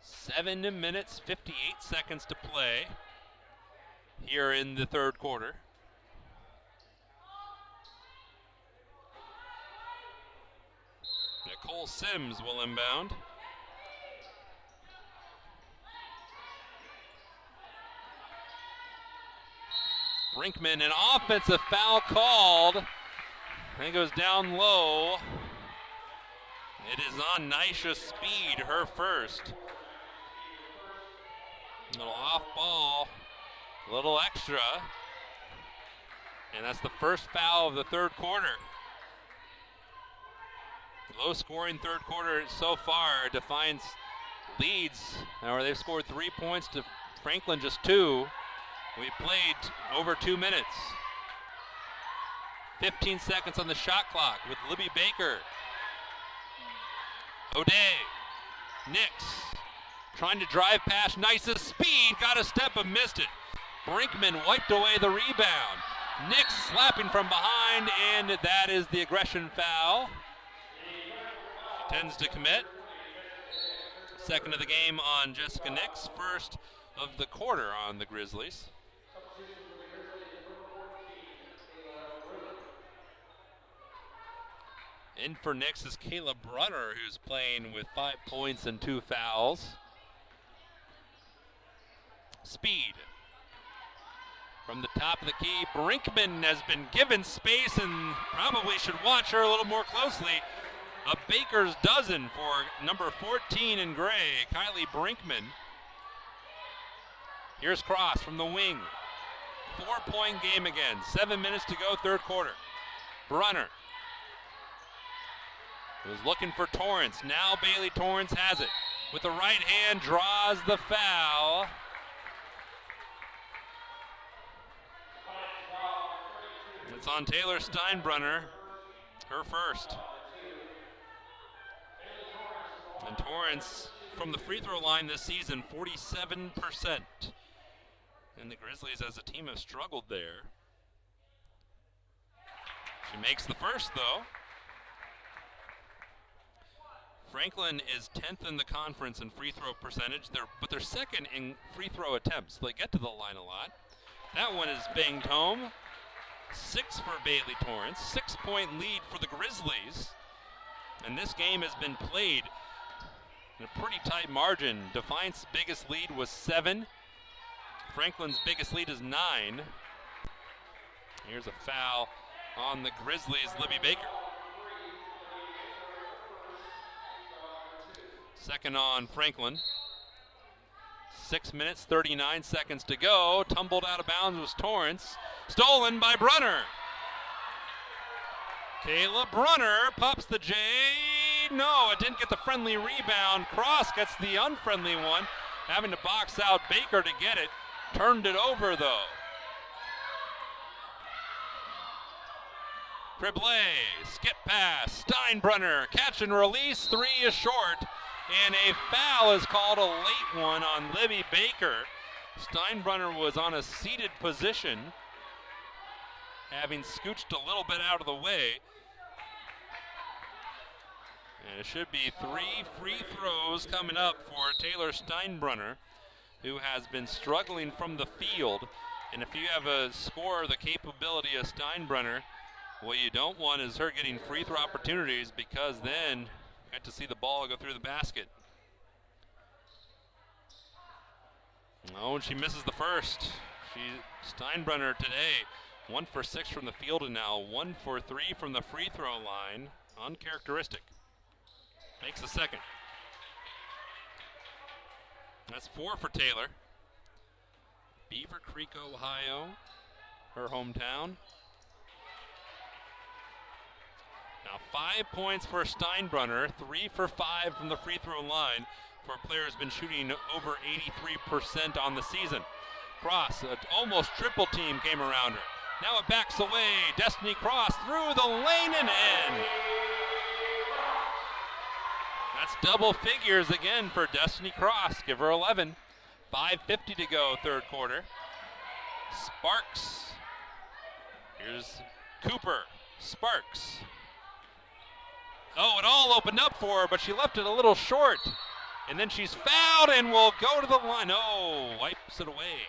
7 minutes, 58 seconds to play here in the third quarter. Nicole Sims will inbound. Brinkman, an offensive foul called. I think it goes down low It is on Nisha Speed, her first. A little off ball, a little extra. And that's the first foul of the third quarter. Low scoring third quarter so far. Defiance leads, or they've scored 3 points to Franklin just 2. We played over 2 minutes. 15 seconds on the shot clock with Libby Baker. O'Day, Nix, trying to drive past Nice's Speed, got a step but missed it. Brinkman wiped away the rebound. Nix slapping from behind, and that is the aggression foul. She tends to commit. Second of the game on Jessica Nix, first of the quarter on the Grizzlies. In for Nix is Kayla Brunner, who's playing with 5 points and 2 fouls. Speed. From the top of the key, Brinkman has been given space and probably should watch her a little more closely. A baker's dozen for number 14 in gray, Kylie Brinkman. Here's Cross from the wing. 4-point game again. 7 minutes to go, third quarter. Brunner was looking for Torrance. Now Bailey Torrance has it. With the right hand, draws the foul. It's on Taylor Steinbrunner, her first. And Torrance from the free throw line this season, 47%. And the Grizzlies as a team have struggled there. She makes the first though. Franklin is 10th in the conference in free throw percentage, but they're second in free throw attempts. They get to the line a lot. That one is banged home. 6 for Bailey Torrance, 6-point lead for the Grizzlies. And this game has been played in a pretty tight margin. Defiance's biggest lead was 7. Franklin's biggest lead is 9. Here's a foul on the Grizzlies, Libby Baker. Second on Franklin. 6 minutes, 39 seconds to go. Tumbled out of bounds was Torrance. Stolen by Brunner. Kayla Brunner pops the J. No, it didn't get the friendly rebound. Cross gets the unfriendly one. Having to box out Baker to get it. Turned it over though. Criblé, skip pass. Steinbrunner, catch and release. 3 is short. And a foul is called, a late one on Libby Baker. Steinbrunner was on a seated position, having scooched a little bit out of the way. And it should be 3 free throws coming up for Taylor Steinbrunner, who has been struggling from the field. And if you have a scorer the capability of Steinbrunner, what you don't want is her getting free throw opportunities, because then get to see the ball go through the basket. Oh, and she misses the first. Steinbrunner today, 1 for 6 from the field, and now 1 for 3 from the free throw line. Uncharacteristic. Makes the second. That's 4 for Taylor. Beaver Creek, Ohio, her hometown. Now 5 points for Steinbrunner, 3 for 5 from the free throw line for a player who's been shooting over 83% on the season. Cross, an almost triple team came around her. Now it backs away. Destiny Cross through the lane and in. That's double figures again for Destiny Cross. Give her 11. 5:50 to go, third quarter. Sparks. Here's Cooper. Sparks. Oh, it all opened up for her, but she left it a little short. And then she's fouled and will go to the line. Oh, wipes it away.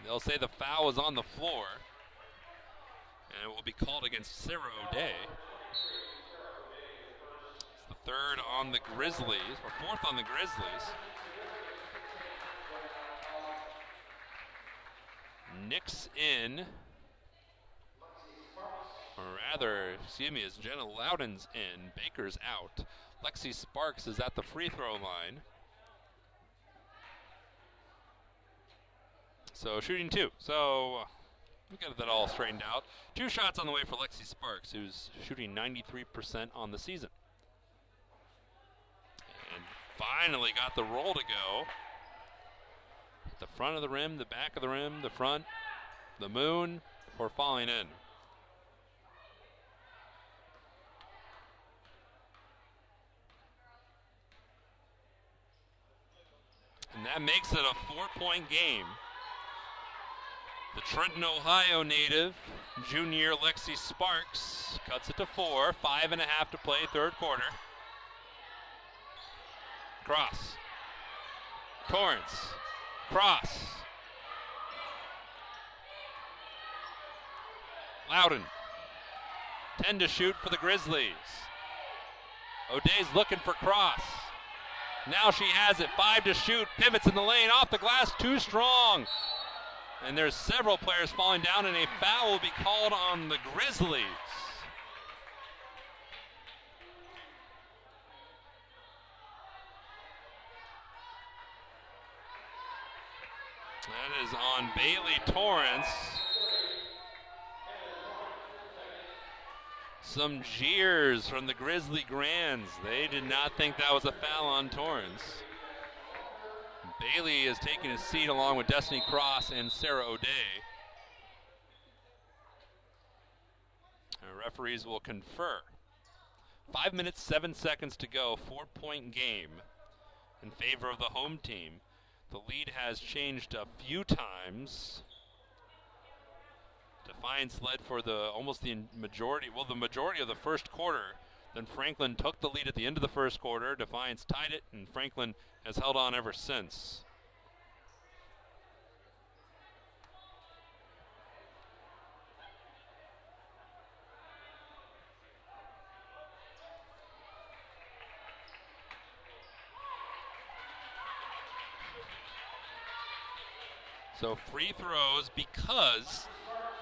They'll say the foul was on the floor, and it will be called against Sarah O'Day. It's the third on the Grizzlies, or fourth on the Grizzlies. Nix in. as Jenna Loudon's in. Baker's out. Lexi Sparks is at the free throw line. So shooting 2. So we got that all straightened out. 2 shots on the way for Lexi Sparks, who's shooting 93% on the season. And finally got the roll to go. At the front of the rim, the back of the rim, the front, the moon, before falling in. And that makes it a 4-point game. The Trenton, Ohio native, junior Lexi Sparks, cuts it to 4, 5.5 to play, third quarter. Cross. Torrance. Cross. Loudon. 10 to shoot for the Grizzlies. O'Day's looking for Cross. Now she has it, 5 to shoot, pivots in the lane, off the glass, too strong. And there's several players falling down, and a foul will be called on the Grizzlies. That is on Bailey Torrance. Some jeers from the Grizzly Grands. They did not think that was a foul on Torrance. Bailey is taking a seat along with Destiny Cross and Sarah O'Day. Our referees will confer. 5 minutes, 7 seconds to go, 4-point game in favor of the home team. The lead has changed a few times. Defiance led for the majority of the first quarter. Then Franklin took the lead at the end of the first quarter. Defiance tied it, and Franklin has held on ever since. So free throws, because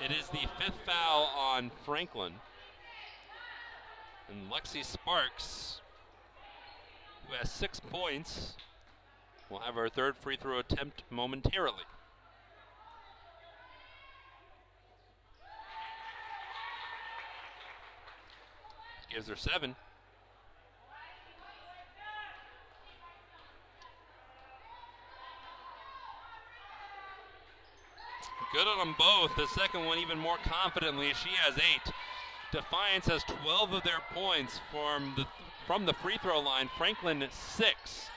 it is the 5th foul on Franklin. And Lexi Sparks, who has 6 points, will have her 3rd free throw attempt momentarily. Gives her 7. Good on them both. The second one even more confidently. She has 8. Defiance has 12 of their points from the free throw line. Franklin 6.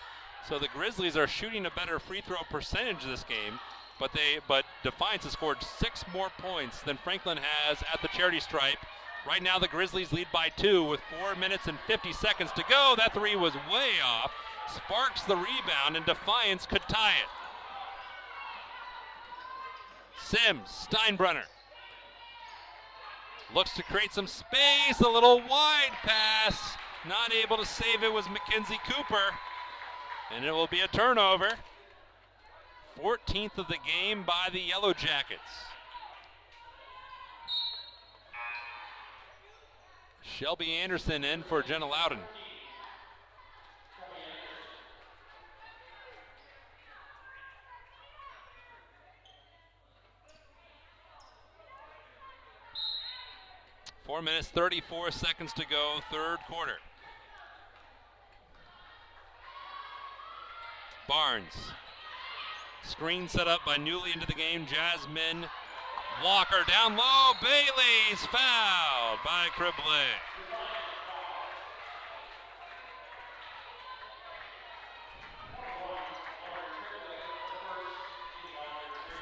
So the Grizzlies are shooting a better free throw percentage this game, but Defiance has scored 6 more points than Franklin has at the charity stripe. Right now the Grizzlies lead by 2 with 4 minutes and 50 seconds to go. That 3 was way off. Sparks the rebound, and Defiance could tie it. Sims, Steinbrunner. Looks to create some space, a little wide pass. Not able to save it was Mackenzie Cooper. And it will be a turnover. 14th of the game by the Yellow Jackets. Shelby Anderson in for Jenna Loudon. Four minutes, 34 seconds to go, third quarter. Barnes. Screen set up by newly into the game, Jasmine Walker. Down low, Bailey's fouled by Criblet.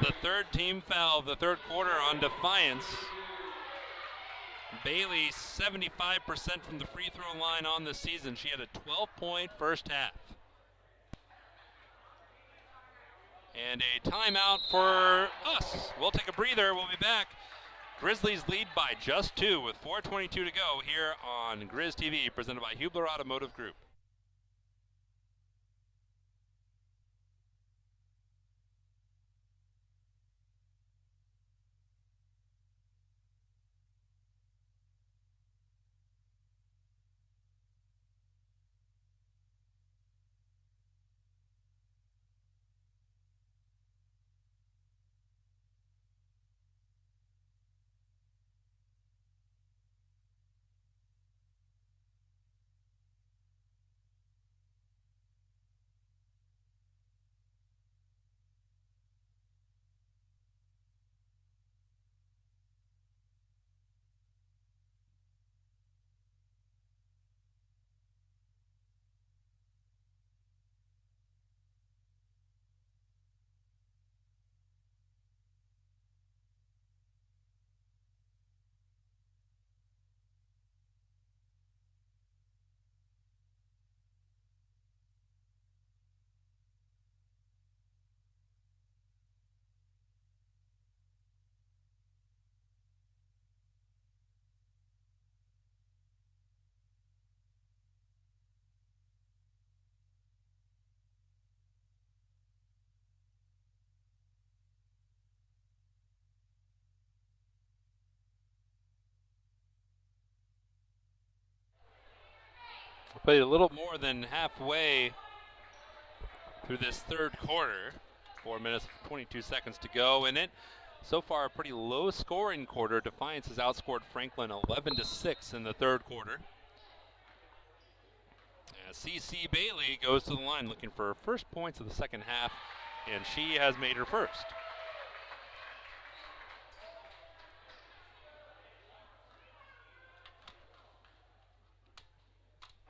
It's the 3rd team foul of the 3rd quarter on Defiance. Bailey 75% from the free throw line on the season. She had a 12-point first half. And a timeout for us. We'll take a breather. We'll be back. Grizzlies lead by just 2 with 4:22 to go here on Grizz TV, presented by Hubler Automotive Group. Played a little more than halfway through this third quarter. 4 minutes, 22 seconds to go in it. So far, a pretty low-scoring quarter. Defiance has outscored Franklin 11-6 in the third quarter. CC Bailey goes to the line looking for her first points of the second half, and she has made her first.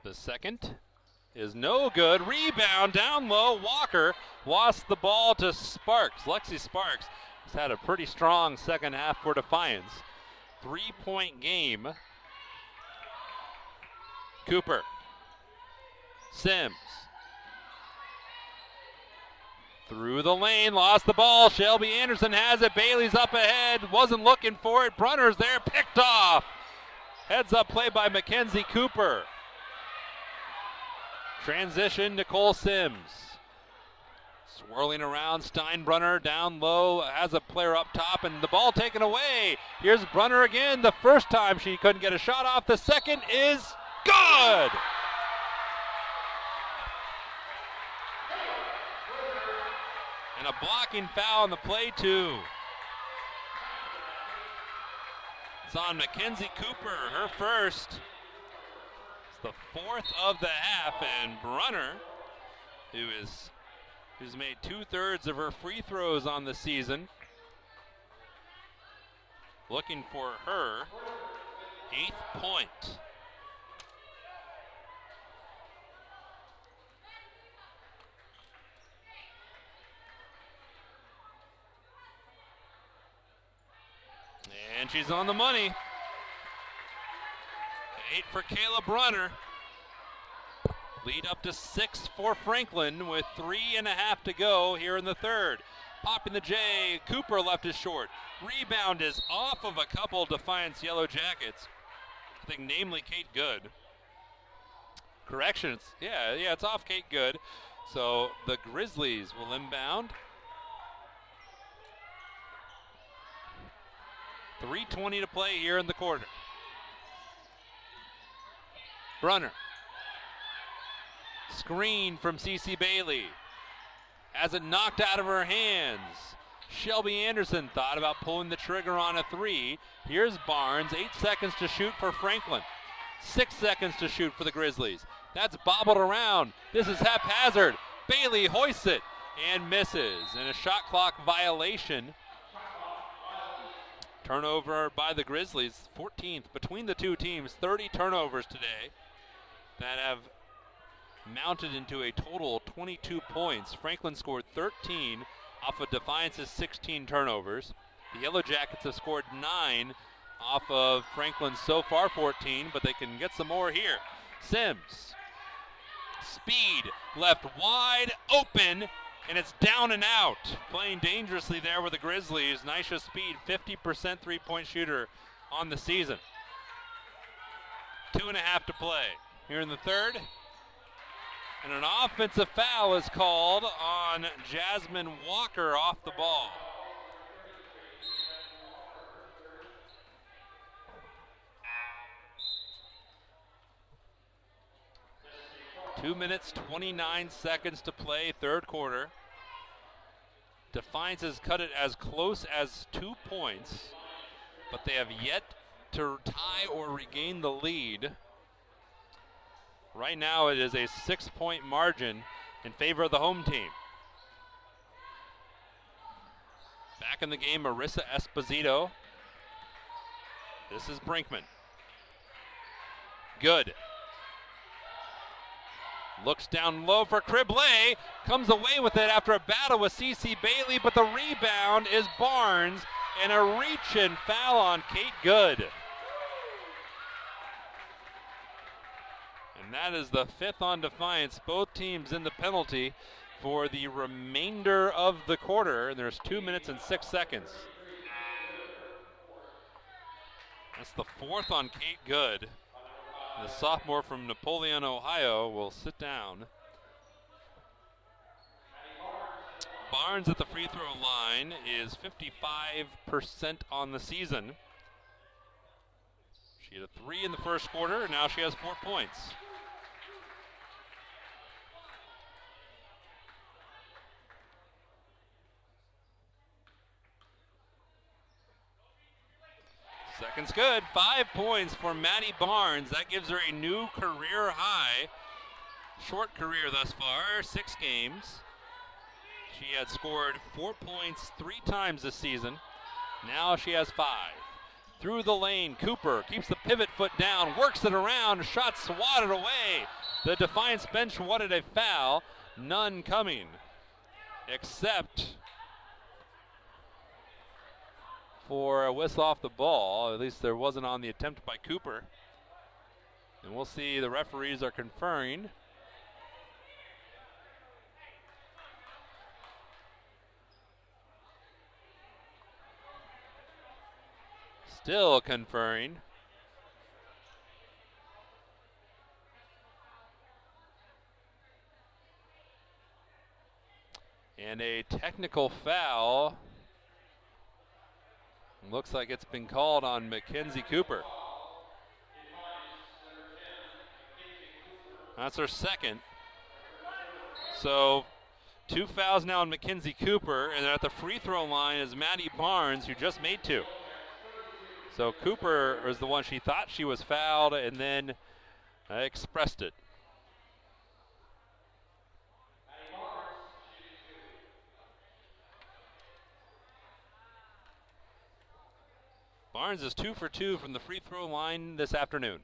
The second is no good. Rebound down low. Walker lost the ball to Sparks. Lexi Sparks has had a pretty strong second half for Defiance. 3-point game. Cooper. Sims. Through the lane, lost the ball. Shelby Anderson has it. Bailey's up ahead. Wasn't looking for it. Brunner's there. Picked off. Heads up play by Mackenzie Cooper. Transition, Nicole Sims. Swirling around, Steinbrunner down low, has a player up top, and the ball taken away. Here's Brunner again. The first time she couldn't get a shot off. The second is good. And a blocking foul on the play, too. It's on Mackenzie Cooper, her first. It's the fourth of the half, and Brunner, who's made 2/3 of her free throws on the season, looking for her 8th point. And she's on the money. 8 for Kayla Brunner. Lead up to 6 for Franklin with 3.5 to go here in the third. Popping the J, Cooper left is short. Rebound is off of a couple Defiance Yellow Jackets. I think namely Kate Good. Corrections, yeah, it's off Kate Good. So the Grizzlies will inbound. 3:20 to play here in the quarter. Brunner. Screen from CC Bailey. Has it knocked out of her hands. Shelby Anderson thought about pulling the trigger on a 3. Here's Barnes. 8 seconds to shoot for Franklin. 6 seconds to shoot for the Grizzlies. That's bobbled around. This is haphazard. Bailey hoists it and misses. And a shot clock violation. Turnover by the Grizzlies, 14th between the two teams. 30 turnovers today that have mounted into a total 22 points. Franklin scored 13 off of Defiance's 16 turnovers. The Yellow Jackets have scored 9 off of Franklin's so far 14, but they can get some more here. Sims, speed, left wide open, and it's down and out. Playing dangerously there with the Grizzlies. Nisha Speed, 50% three-point shooter on the season. 2.5 to play here in the third. And an offensive foul is called on Jasmine Walker off the ball. Two minutes, 29 seconds to play, third quarter. Defiance has cut it as close as 2 points, but they have yet to tie or regain the lead. Right now it is a 6-point margin in favor of the home team. Back in the game, Marissa Esposito. This is Brinkman. Good. Looks down low for Cribley, comes away with it after a battle with CC Bailey, but the rebound is Barnes, and a reach-in foul on Kate Good. And that is the 5th on Defiance. Both teams in the penalty for the remainder of the quarter, and there's 2 minutes and 6 seconds. That's the 4th on Kate Good. The sophomore from Napoleon, Ohio, will sit down. Barnes at the free throw line is 55% on the season. She had a 3 in the first quarter, and now she has 4 points. Second's good. 5 points for Maddie Barnes. That gives her a new career high. Short career thus far, 6 games. She had scored 4 points 3 times this season. Now she has 5. Through the lane, Cooper keeps the pivot foot down, works it around, shot swatted away. The Defiance bench wanted a foul. None coming, except for a whistle off the ball. At least there wasn't on the attempt by Cooper. And we'll see, the referees are conferring. Still conferring. And a technical foul. Looks like it's been called on Mackenzie Cooper. That's her second. So 2 fouls now on Mackenzie Cooper, and at the free throw line is Maddie Barnes, who just made 2. So Cooper is the one she thought she was fouled and then expressed it. Barnes is 2 for 2 from the free throw line this afternoon.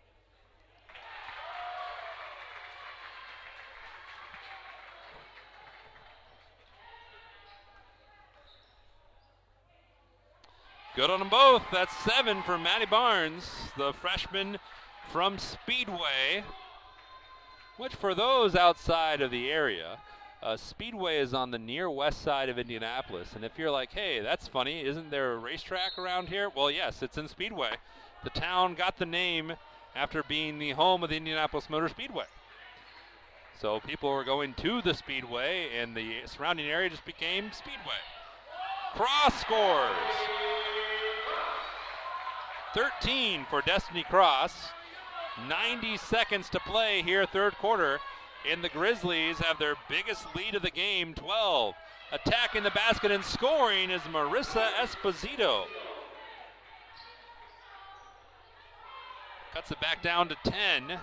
Good on them both. That's 7 for Maddie Barnes, the freshman from Speedway, which for those outside of the area, Speedway is on the near west side of Indianapolis. And if you're like, hey, that's funny, isn't there a racetrack around here? Well, yes, it's in Speedway. The town got the name after being the home of the Indianapolis Motor Speedway. So people were going to the Speedway, and the surrounding area just became Speedway. Cross scores. 13 for Destiny Cross. 90 seconds to play here, third quarter. And the Grizzlies have their biggest lead of the game, 12. Attacking the basket and scoring is Marissa Esposito. Cuts it back down to 10.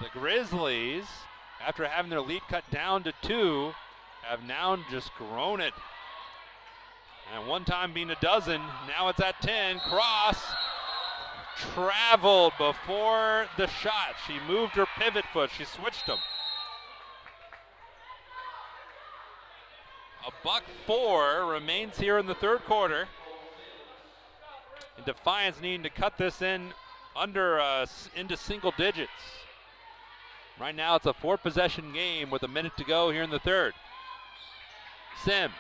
The Grizzlies, after having their lead cut down to 2, have now just grown it. And one time being a dozen, now it's at 10. Cross traveled before the shot. She moved her pivot foot. She switched them. $1:04 remains here in the third quarter. And Defiance needing to cut this in into single digits. Right now it's a 4-possession game with a minute to go here in the third. Sims.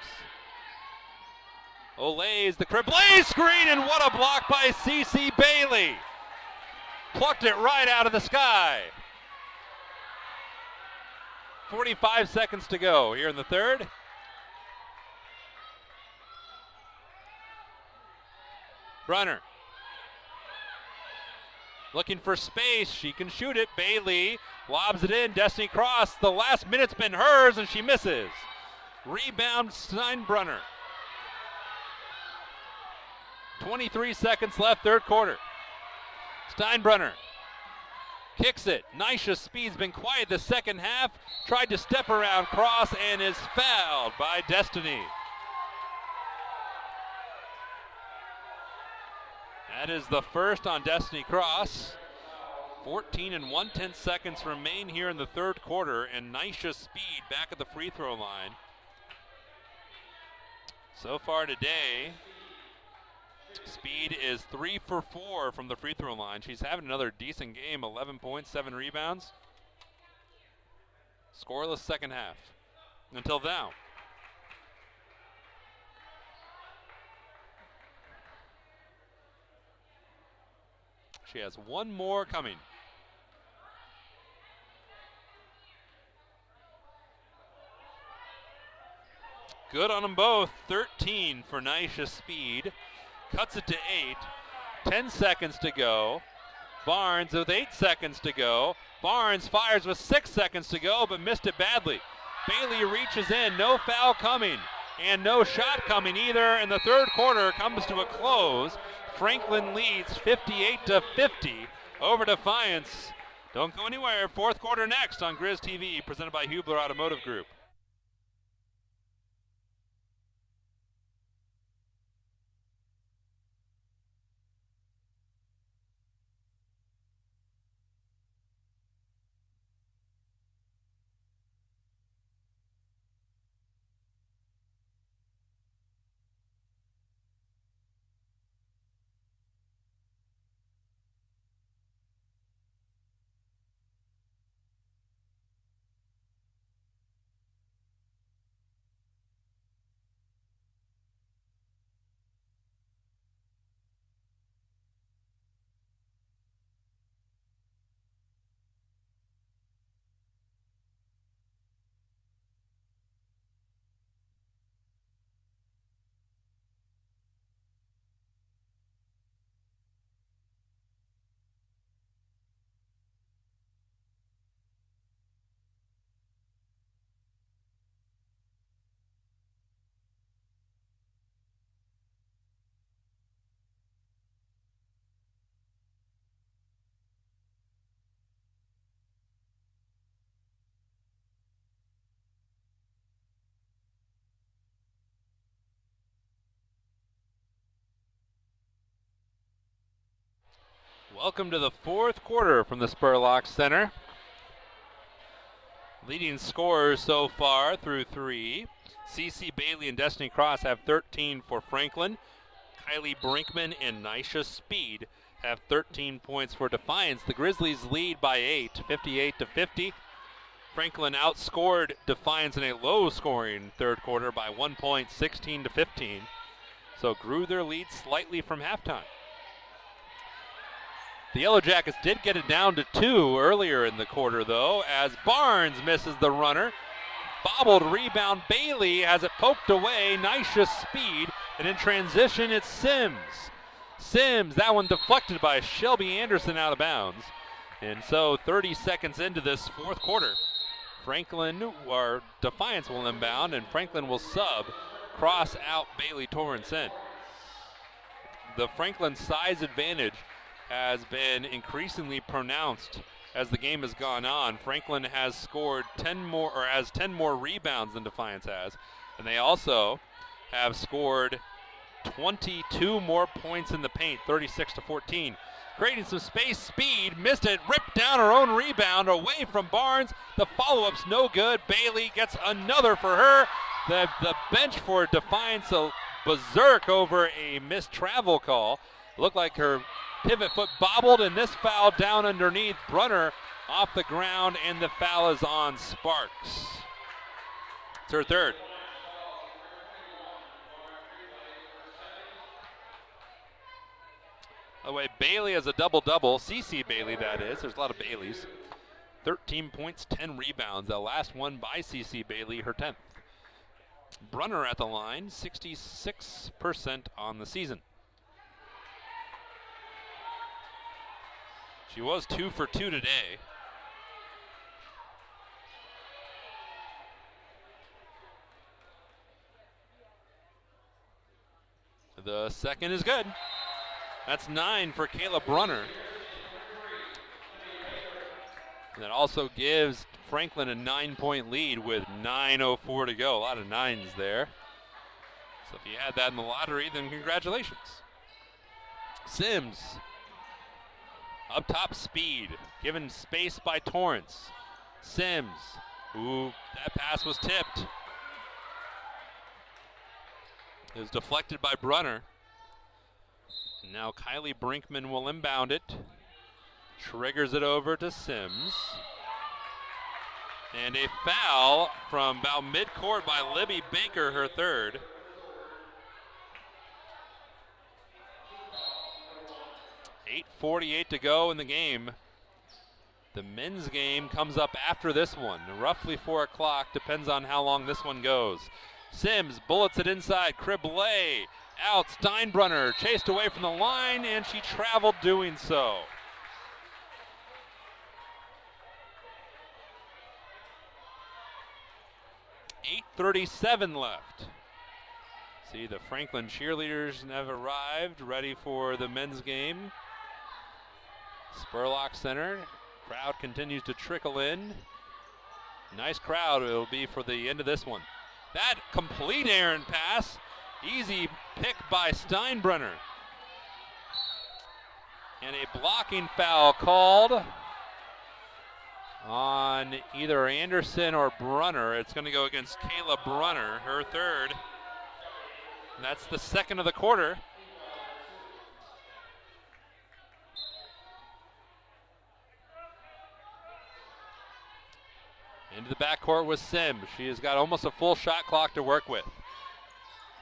Olays the Criblay screen, and what a block by CeCe Bailey. Plucked it right out of the sky. 45 seconds to go here in the third. Brunner. Looking for space, she can shoot it. Bailey lobs it in, Destiny Cross. The last minute's been hers, and she misses. Rebound Steinbrunner. 23 seconds left, third quarter. Steinbrunner kicks it. Nisha Speed's been quiet the second half. Tried to step around Cross and is fouled by Destiny. That is the first on Destiny Cross. 14 and 1/10 seconds remain here in the third quarter, and Nisha Speed back at the free throw line. So far today, Speed is 3 for 4 from the free throw line. She's having another decent game, 11 points, 7 rebounds. Scoreless second half until now. She has one more coming. Good on them both. 13 for Nisha Speed. Cuts it to 8. 10 seconds to go. Barnes with 8 seconds to go. Barnes fires with 6 seconds to go, but missed it badly. Bailey reaches in. No foul coming. And no shot coming either. And the third quarter comes to a close. Franklin leads 58-50 over Defiance. Don't go anywhere. Fourth quarter next on Grizz TV, presented by Hubler Automotive Group. Welcome to the fourth quarter from the Spurlock Center. Leading scorers so far through three. CeCe Bailey and Destiny Cross have 13 for Franklin. Kylie Brinkman and Nisha Speed have 13 points for Defiance. The Grizzlies lead by 8, 58-50. Franklin outscored Defiance in a low-scoring third quarter by 1 point, 16-15. So grew their lead slightly from halftime. The Yellow Jackets did get it down to 2 earlier in the quarter, though, as Barnes misses the runner. Bobbled rebound. Bailey has it poked away. Nisha Speed. And in transition, it's Sims. Sims, that one deflected by Shelby Anderson out of bounds. And so 30 seconds into this fourth quarter, Defiance will inbound, and Franklin will sub. Cross out Bailey Torrance in. The Franklin size advantage has been increasingly pronounced as the game has gone on. Franklin has scored 10 more rebounds than Defiance has, and they also have scored 22 more points in the paint, 36-14. Creating some space, Speed missed it, ripped down her own rebound away from Barnes. The follow-up's no good. Bailey gets another for her. The bench for Defiance berserk over a missed travel call. Looked like her pivot foot bobbled, and this foul down underneath. Brunner off the ground, and the foul is on Sparks. It's her third. By the way, Bailey has a double-double. CeCe Bailey, that is. There's a lot of Baileys. 13 points, 10 rebounds. The last one by CeCe Bailey, her 10th. Brunner at the line, 66% on the season. She was 2 for 2 today. The second is good. That's 9 for Kayla Brunner. And that also gives Franklin a 9-point lead with 9:04 to go. A lot of 9s there. So if you had that in the lottery, then congratulations. Sims. Up top, Speed, given space by Torrance. Sims, ooh, that pass was tipped. It was deflected by Brunner. And now Kylie Brinkman will inbound it. Triggers it over to Sims. And a foul from about midcourt by Libby Baker, her third. .48 to go in the game. The men's game comes up after this one, roughly 4 o'clock, depends on how long this one goes. Sims bullets it inside, Criblay out, Steinbrunner chased away from the line, and she traveled doing so. .37 left. See, the Franklin cheerleaders have arrived, ready for the men's game. Spurlock Center, crowd continues to trickle in. Nice crowd it will be for the end of this one. That complete errant pass, easy pick by Steinbrunner. And a blocking foul called on either Anderson or Brunner. It's going to go against Kayla Brunner, her third. And that's the second of the quarter. Into the backcourt with Sims. She has got almost a full shot clock to work with.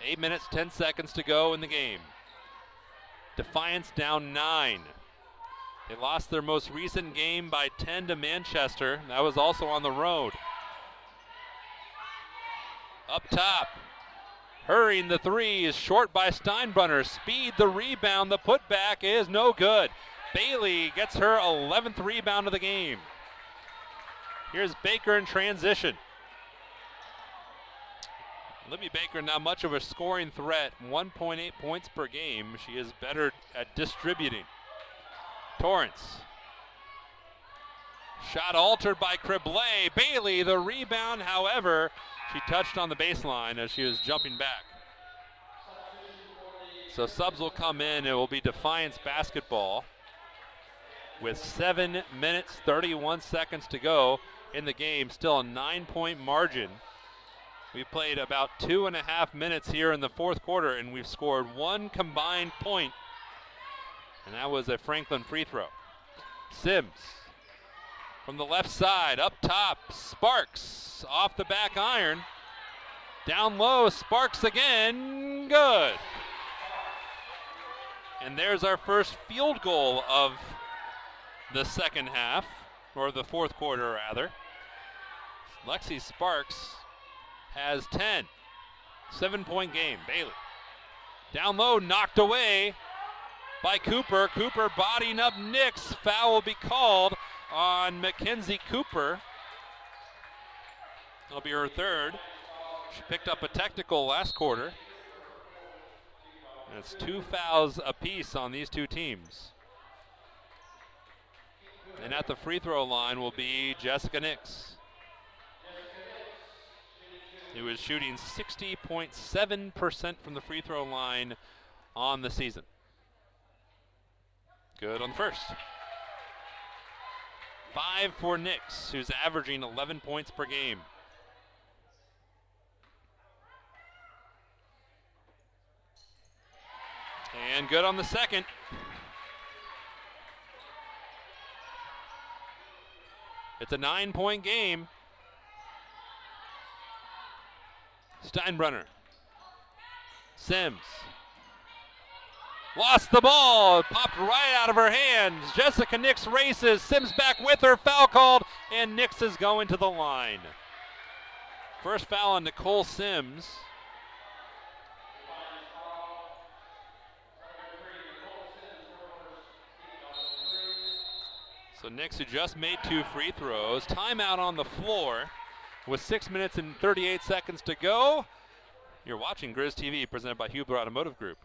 8 minutes, 10 seconds to go in the game. Defiance down 9. They lost their most recent game by 10 to Manchester. That was also on the road. Up top. Hurrying the three is short by Steinbrunner. Speed the rebound. The putback is no good. Bailey gets her 11th rebound of the game. Here's Baker in transition. Libby Baker not much of a scoring threat. 1.8 points per game. She is better at distributing. Torrance. Shot altered by Criblé. Bailey the rebound, however, she touched on the baseline as she was jumping back. So subs will come in. It will be Defiance basketball with 7 minutes, 31 seconds to go in the game. Still a 9-point margin. We played about 2.5 minutes here in the fourth quarter, and we've scored 1 combined point, and that was a Franklin free throw. Sims from the left side, up top, Sparks off the back iron. Down low, Sparks again, good. And there's our first field goal of the second half, or the fourth quarter rather. Lexi Sparks has 10. 7-point game, Bailey. Down low, knocked away by Cooper. Cooper bodying up Nix. Foul will be called on Mackenzie Cooper. It'll be her third. She picked up a technical last quarter. And it's 2 fouls apiece on these two teams. And at the free throw line will be Jessica Nix, who is shooting 60.7% from the free throw line on the season. Good on the first. 5 for Nix, who's averaging 11 points per game. And good on the second. It's a 9-point game. Steinbrunner. Sims. Lost the ball. It popped right out of her hands. Jessica Nix races. Sims back with her. Foul called. And Nix is going to the line. First foul on Nicole Sims. So Nix, who just made 2 free throws. Timeout on the floor with 6 minutes and 38 seconds to go. You're watching Grizz TV, presented by Hubler Automotive Group.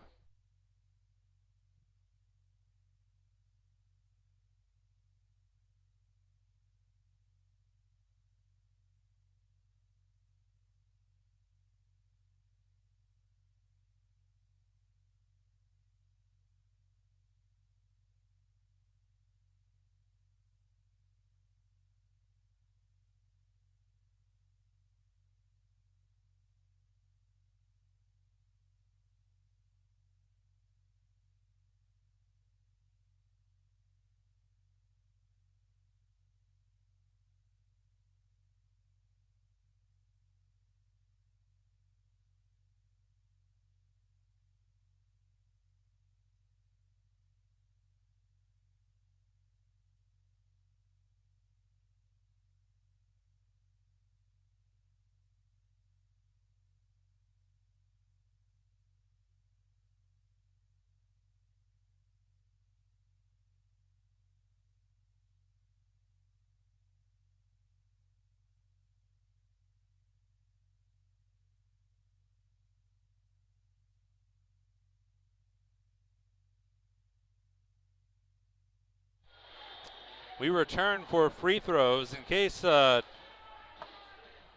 We return for free throws. In case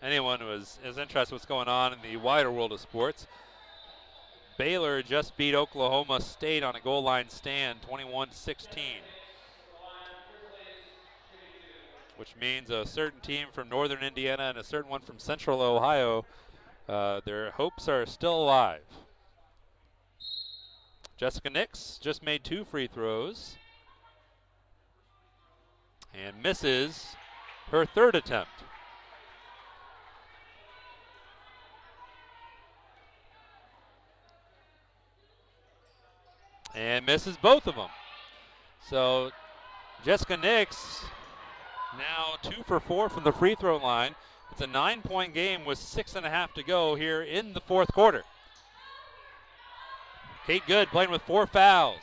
anyone is interested in what's going on in the wider world of sports, Baylor just beat Oklahoma State on a goal line stand, 21-16. Which means a certain team from northern Indiana and a certain one from central Ohio, their hopes are still alive. Jessica Nix just made 2 free throws and misses her 3rd attempt. And misses both of them. So Jessica Nix now 2 for 4 from the free throw line. It's a 9-point game with 6.5 to go here in the 4th quarter. Kate Good playing with 4 fouls.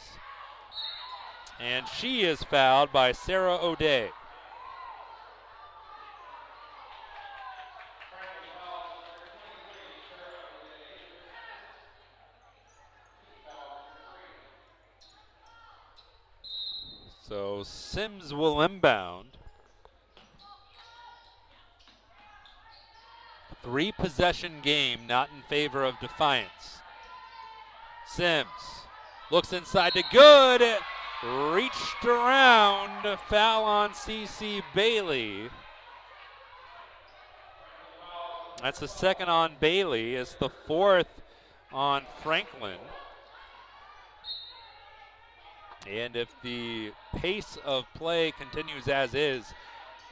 And she is fouled by Sarah O'Day. So Sims will inbound. 3-possession game, not in favor of Defiance. Sims looks inside to Good. Reached around. Foul on CC Bailey. That's the 2nd on Bailey. It's the 4th on Franklin. And if the pace of play continues as is,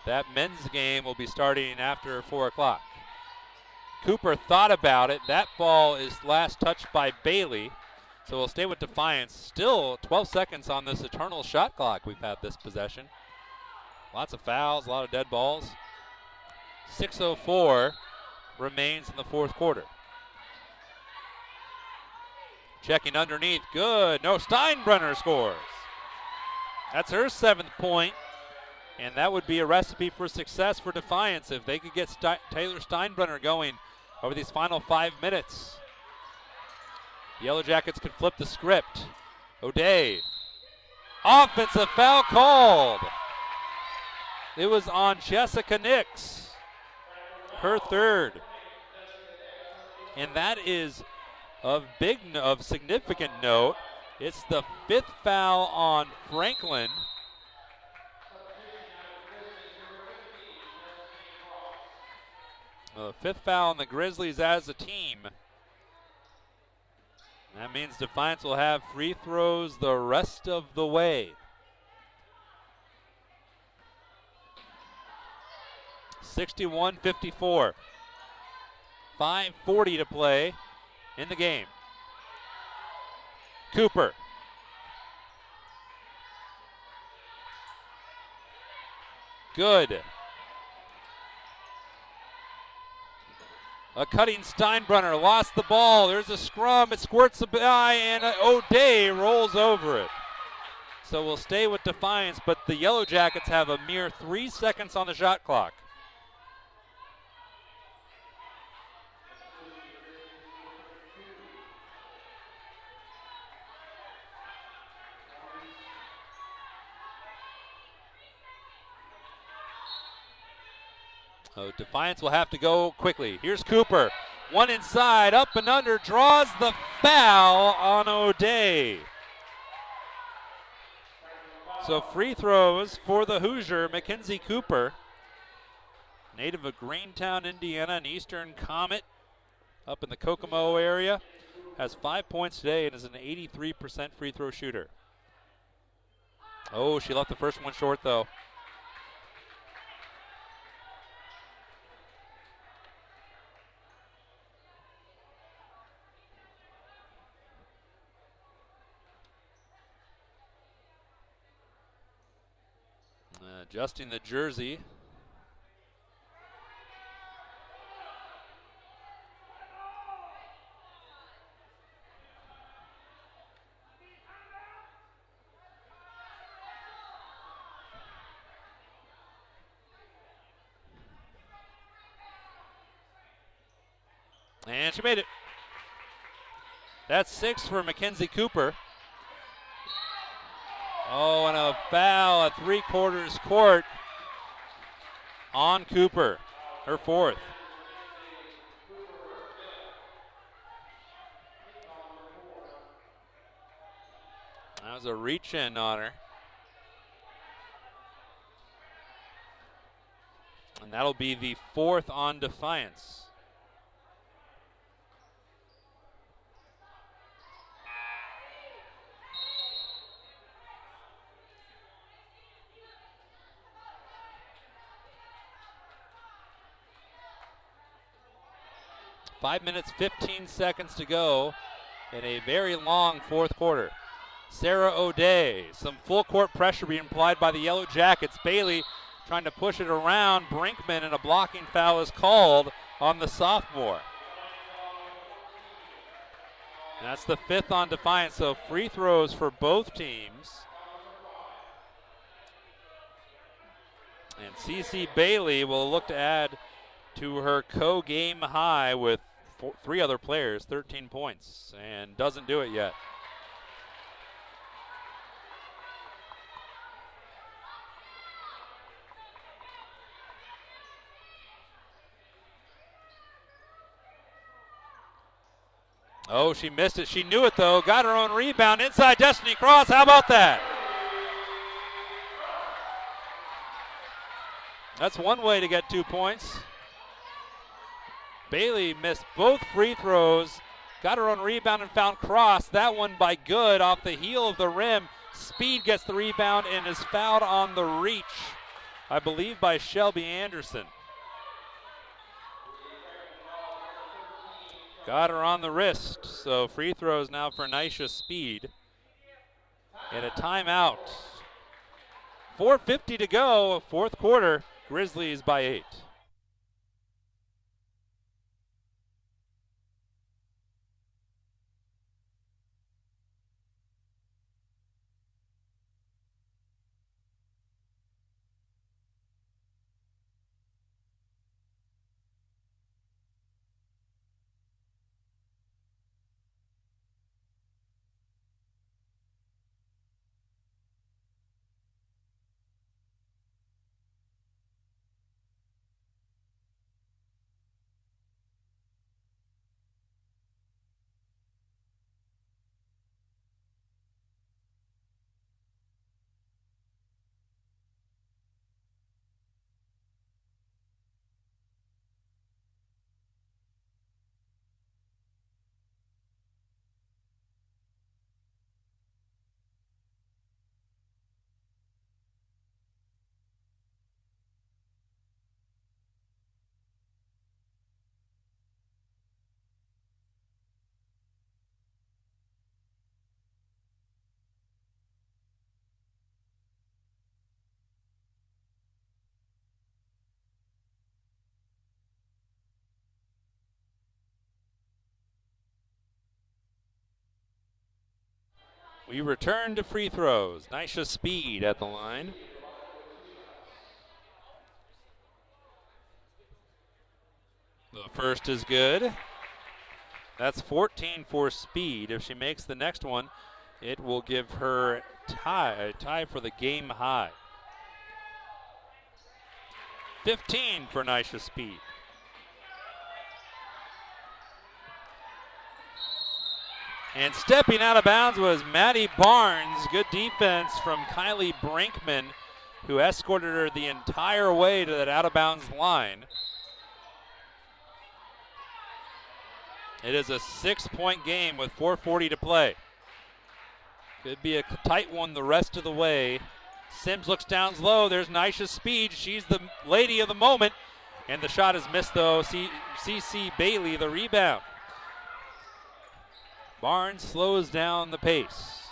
that men's game will be starting after 4 o'clock. Cooper thought about it. That ball is last touched by Bailey. So we'll stay with Defiance. Still 12 seconds on this eternal shot clock we've had this possession. Lots of fouls, a lot of dead balls. 6:04 remains in the 4th quarter. Checking underneath, good. No, Steinbrunner scores. That's her 7th point, and that would be a recipe for success for Defiance if they could get Taylor Steinbrunner going over these final 5 minutes. The Yellow Jackets could flip the script. O'Day. Offensive foul called. It was on Jessica Nix, her 3rd. And that is of significant note. It's the 5th foul on Franklin. The 5th foul on the Grizzlies as a team. That means Defiance will have free throws the rest of the way. 61-54. 5:40 to play in the game. Cooper. Good. A cutting Steinbrunner lost the ball. There's a scrum. It squirts by, and O'Day rolls over it. So we'll stay with Defiance, but the Yellow Jackets have a mere 3 seconds on the shot clock. So Defiance will have to go quickly. Here's Cooper. One inside, up and under, draws the foul on O'Day. So free throws for the Hoosier, Mackenzie Cooper. Native of Greentown, Indiana, an Eastern Comet up in the Kokomo area. Has 5 points today and is an 83% free throw shooter. Oh, she left the first one short though. Adjusting the jersey. And she made it. That's 6 for Mackenzie Cooper. Oh, and a foul at 3/4 court on Cooper, her fourth. That was a reach in on her. And that'll be the fourth on Defiance. Five minutes, 15 seconds to go in a very long fourth quarter. Sarah O'Day, some full court pressure being applied by the Yellow Jackets. Bailey trying to push it around Brinkman, and a blocking foul is called on the sophomore. And that's the fifth on Defiance, so free throws for both teams. And CeCe Bailey will look to add to her co-game high with three other players, 13 points, and doesn't do it yet. Oh, she missed it. She knew it, though. Got her own rebound inside Destiny Cross. How about that? That's one way to get 2 points. Bailey missed both free throws, got her own rebound and found Cross. That one by Good off the heel of the rim. Speed gets the rebound and is fouled on the reach, I believe by Shelby Anderson. Got her on the wrist, so free throws now for Nisha Speed. And a timeout. 4:50 to go, fourth quarter, Grizzlies by 8. We return to free throws. Nisha Speed at the line. The first is good. That's 14 for Speed. If she makes the next one, it will give her a tie for the game high. 15 for Nisha Speed. And stepping out of bounds was Maddie Barnes. Good defense from Kylie Brinkman, who escorted her the entire way to that out of bounds line. It is a 6-point game with 4:40 to play. Could be a tight one the rest of the way. Sims looks down low. There's Nisha Speed. She's the lady of the moment. And the shot is missed, though. CeCe Bailey, the rebound. Barnes slows down the pace.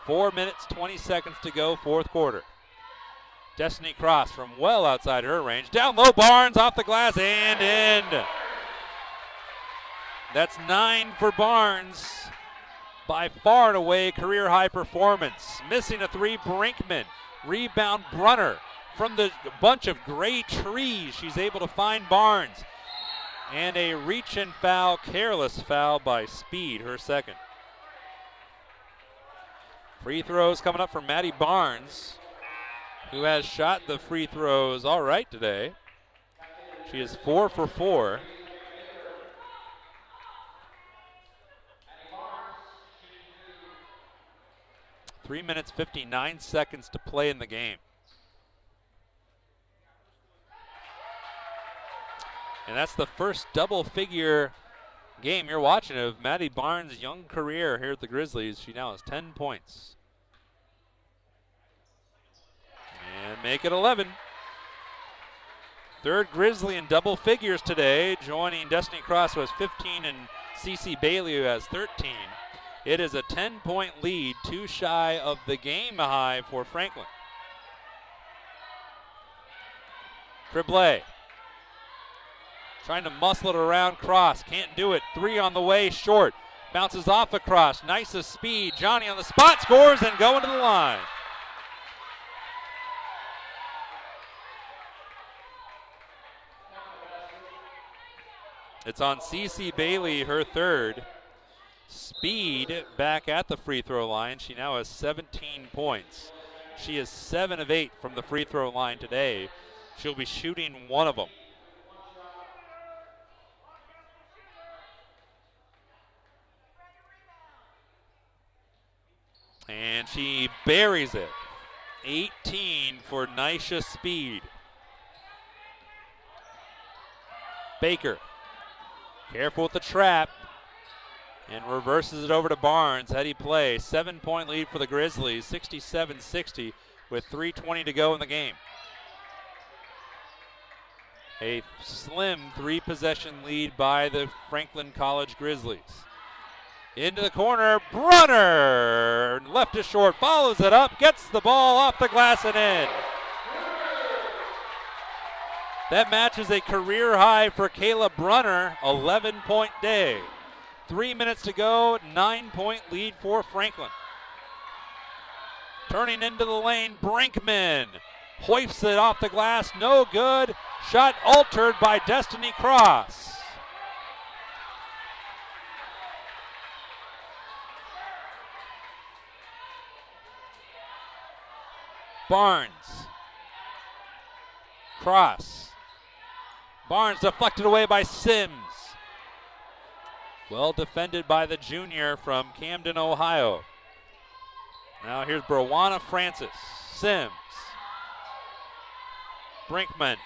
4 minutes, 20 seconds to go, fourth quarter. Destiny Cross from well outside her range. Down low, Barnes off the glass and in. That's 9 for Barnes. By far and away, career high performance. Missing a 3, Brinkman. Rebound, Brunner. From the bunch of gray trees, she's able to find Barnes. And a reach and foul, careless foul by Speed, her second. Free throws coming up for Maddie Barnes, who has shot the free throws all right today. She is 4 for 4. Three minutes, 59 seconds to play in the game. And that's the first double-figure game you're watching of Maddie Barnes' young career here at the Grizzlies. She now has 10 points. And make it 11. Third Grizzly in double figures today, joining Destiny Cross, who has 15, and Cece Bailey, who has 13. It is a 10-point lead, too shy of the game high for Franklin. Cribley trying to muscle it around Cross, can't do it. Three on the way, short. Bounces off across, nice of speed. Johnny on the spot, scores and going to the line. It's on Cece Bailey, her third. Speed back at the free throw line. She now has 17 points. She is 7 of 8 from the free throw line today. She'll be shooting one of them. And she buries it. 18 for Nisha Speed. Baker, careful with the trap, and reverses it over to Barnes. Heady play, 7-point lead for the Grizzlies, 67-60 with 3:20 to go in the game. A slim 3-possession lead by the Franklin College Grizzlies. Into the corner, Brunner, left is short, follows it up, gets the ball off the glass and in. That matches a career high for Kayla Brunner, 11-point day. 3 minutes to go, 9-point lead for Franklin. Turning into the lane, Brinkman hoists it off the glass, no good. Shot altered by Destiny Cross. Barnes. Cross. Barnes deflected away by Sims. Well defended by the junior from Camden, Ohio. Now here's Brawana Francis. Sims. Brinkman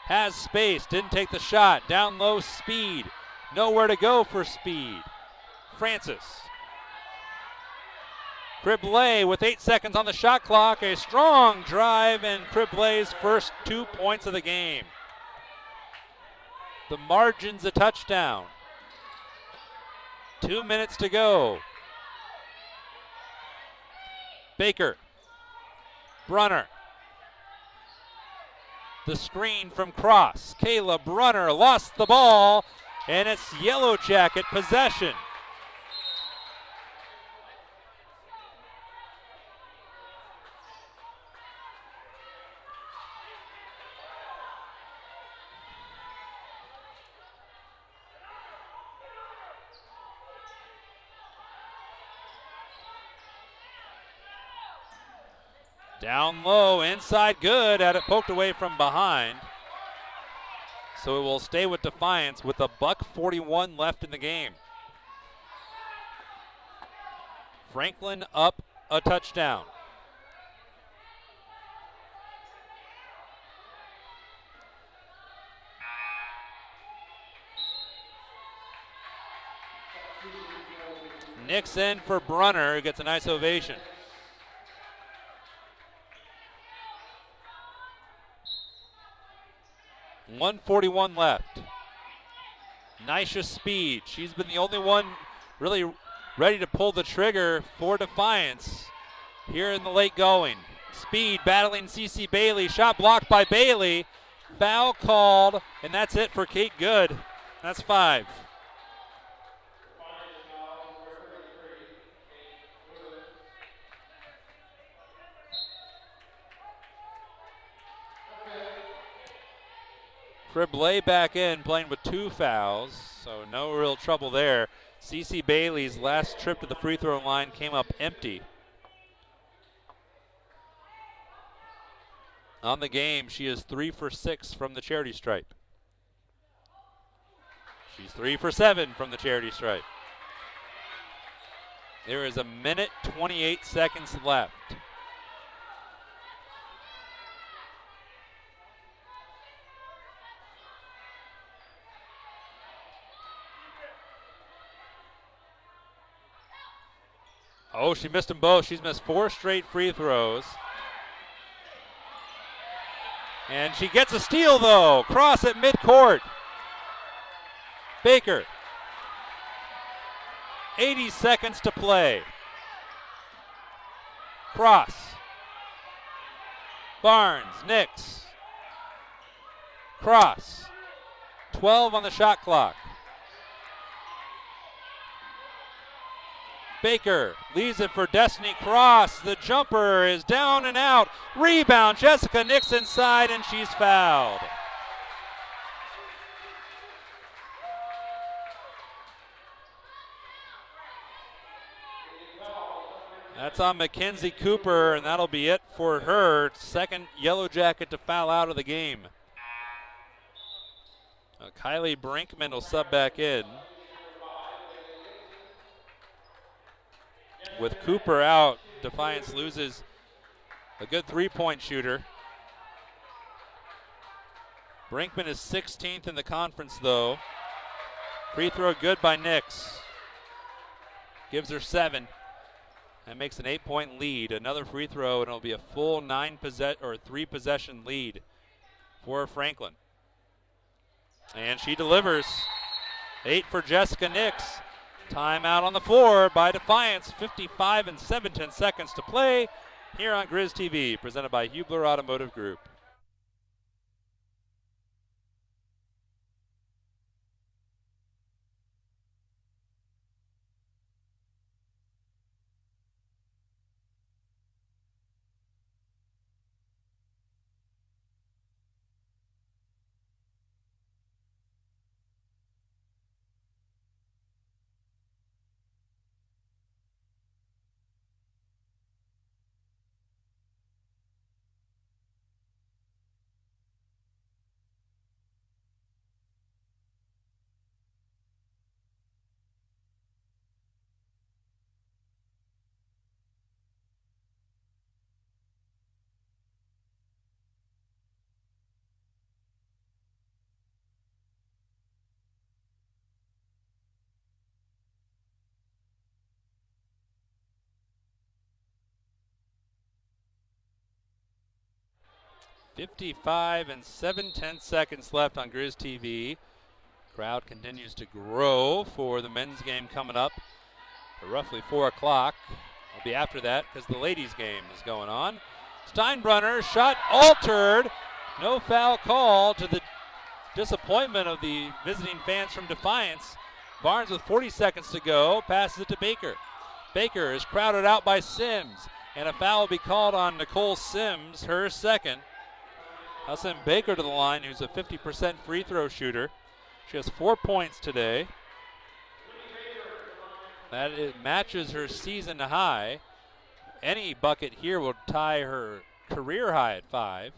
has space, didn't take the shot. Down low, Speed. Nowhere to go for Speed. Francis. Cribley with 8 seconds on the shot clock. A strong drive and Cribley's first 2 points of the game. The margin's a touchdown. 2 minutes to go. Baker. Brunner. The screen from Cross. Kayla Brunner lost the ball, and it's Yellow Jacket possession. Down low, inside good, had it poked away from behind. So it will stay with Defiance with $1:41 left in the game. Franklin up a touchdown. Nix in for Brunner, who gets a nice ovation. $1:41 left. Nisha Speed. She's been the only one really ready to pull the trigger for Defiance here in the late going. Speed battling Cece Bailey. Shot blocked by Bailey. Foul called, and that's it for Kate Good. That's 5. Cribley back in, playing with 2 fouls, so no real trouble there. Cece Bailey's last trip to the free throw line came up empty. On the game, she is 3 for 6 from the charity stripe. She's 3 for 7 from the charity stripe. There is 1:28 seconds left. Oh, she missed them both. She's missed 4 straight free throws. And she gets a steal, though. Cross at midcourt. Baker. 80 seconds to play. Cross. Barnes, Nix. Cross. 12 on the shot clock. Baker leaves it for Destiny Cross. The jumper is down and out. Rebound, Jessica Nix inside, and she's fouled. That's on Mackenzie Cooper, and that'll be it for her. Second Yellow Jacket to foul out of the game. Kylie Brinkman will sub back in. With Cooper out, Defiance loses a good three-point shooter. Brinkman is 16th in the conference, though. Free throw good by Nix. Gives her 7. That makes an 8-point lead. Another free throw, and it'll be a full 3-possession lead for Franklin. And she delivers. 8 for Jessica Nix. Timeout on the floor by Defiance. 55 and 7/10 seconds to play here on Grizz TV, presented by Hubler Automotive Group. .55 and 7/10 seconds left on Grizz TV. Crowd continues to grow for the men's game coming up at roughly 4 o'clock. I'll be after that because the ladies' game is going on. Steinbrunner, shot altered. No foul call, to the disappointment of the visiting fans from Defiance. Barnes with 40 seconds to go, passes it to Baker. Baker is crowded out by Sims, and a foul will be called on Nicole Sims, her second. I'll send Baker to the line, who's a 50% free throw shooter. She has 4 points today. That matches her season high. Any bucket here will tie her career high at 5.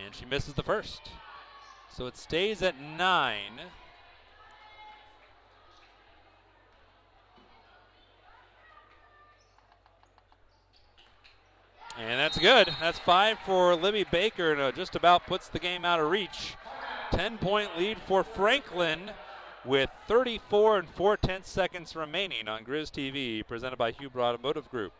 And she misses the first. So it stays at 9. And that's good. That's 5 for Libby Baker, and just about puts the game out of reach. 10-point lead for Franklin with 34 and 4/10 seconds remaining on Grizz TV, presented by Hubler Automotive Group.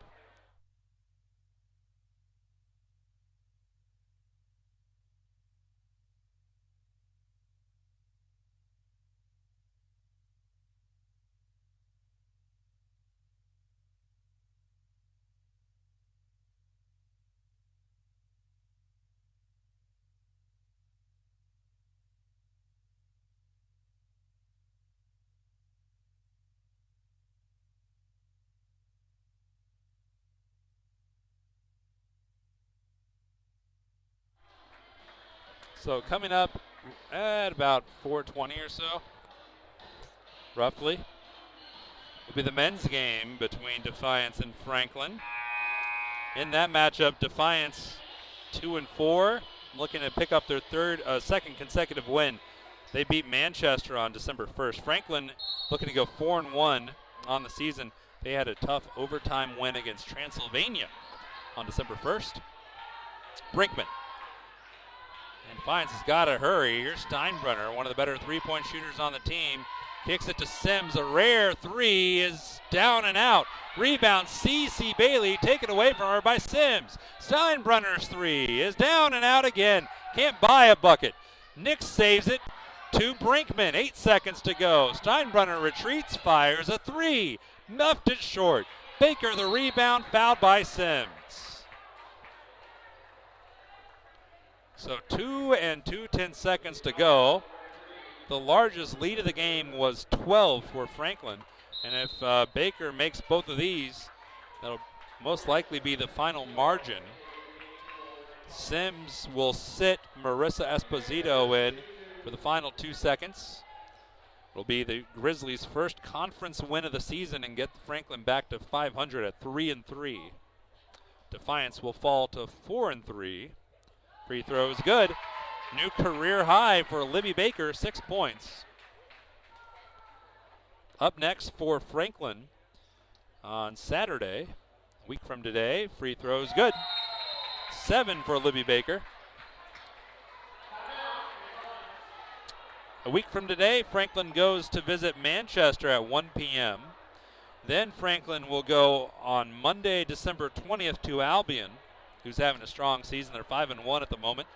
So coming up at about 4:20 or so, roughly, will be the men's game between Defiance and Franklin. In that matchup, Defiance 2-4, looking to pick up their second consecutive win. They beat Manchester on December 1st. Franklin looking to go 4-1 on the season. They had a tough overtime win against Transylvania on December 1st. Brinkman. And Defiance has got to hurry. Here's Steinbrunner, one of the better three-point shooters on the team. Kicks it to Sims. A rare three is down and out. Rebound, C.C. Bailey taken away from her by Sims. Steinbrunner's three is down and out again. Can't buy a bucket. Nix saves it to Brinkman. 8 seconds to go. Steinbrunner retreats, fires a three. Muffed it short. Baker the rebound, fouled by Sims. So 2 and 2/10 seconds to go. The largest lead of the game was 12 for Franklin. And if Baker makes both of these, that'll most likely be the final margin. Sims will sit Marissa Esposito in for the final 2 seconds. It'll be the Grizzlies' first conference win of the season and get Franklin back to 500 at 3-3. Defiance will fall to 4-3. Free throw is good. New career high for Libby Baker, 6 points. Up next for Franklin on Saturday, a week from today, free throws good. 7 for Libby Baker. A week from today, Franklin goes to visit Manchester at 1 p.m. Then Franklin will go on Monday, December 20th to Albion, who's having a strong season. They're 5-1 at the moment.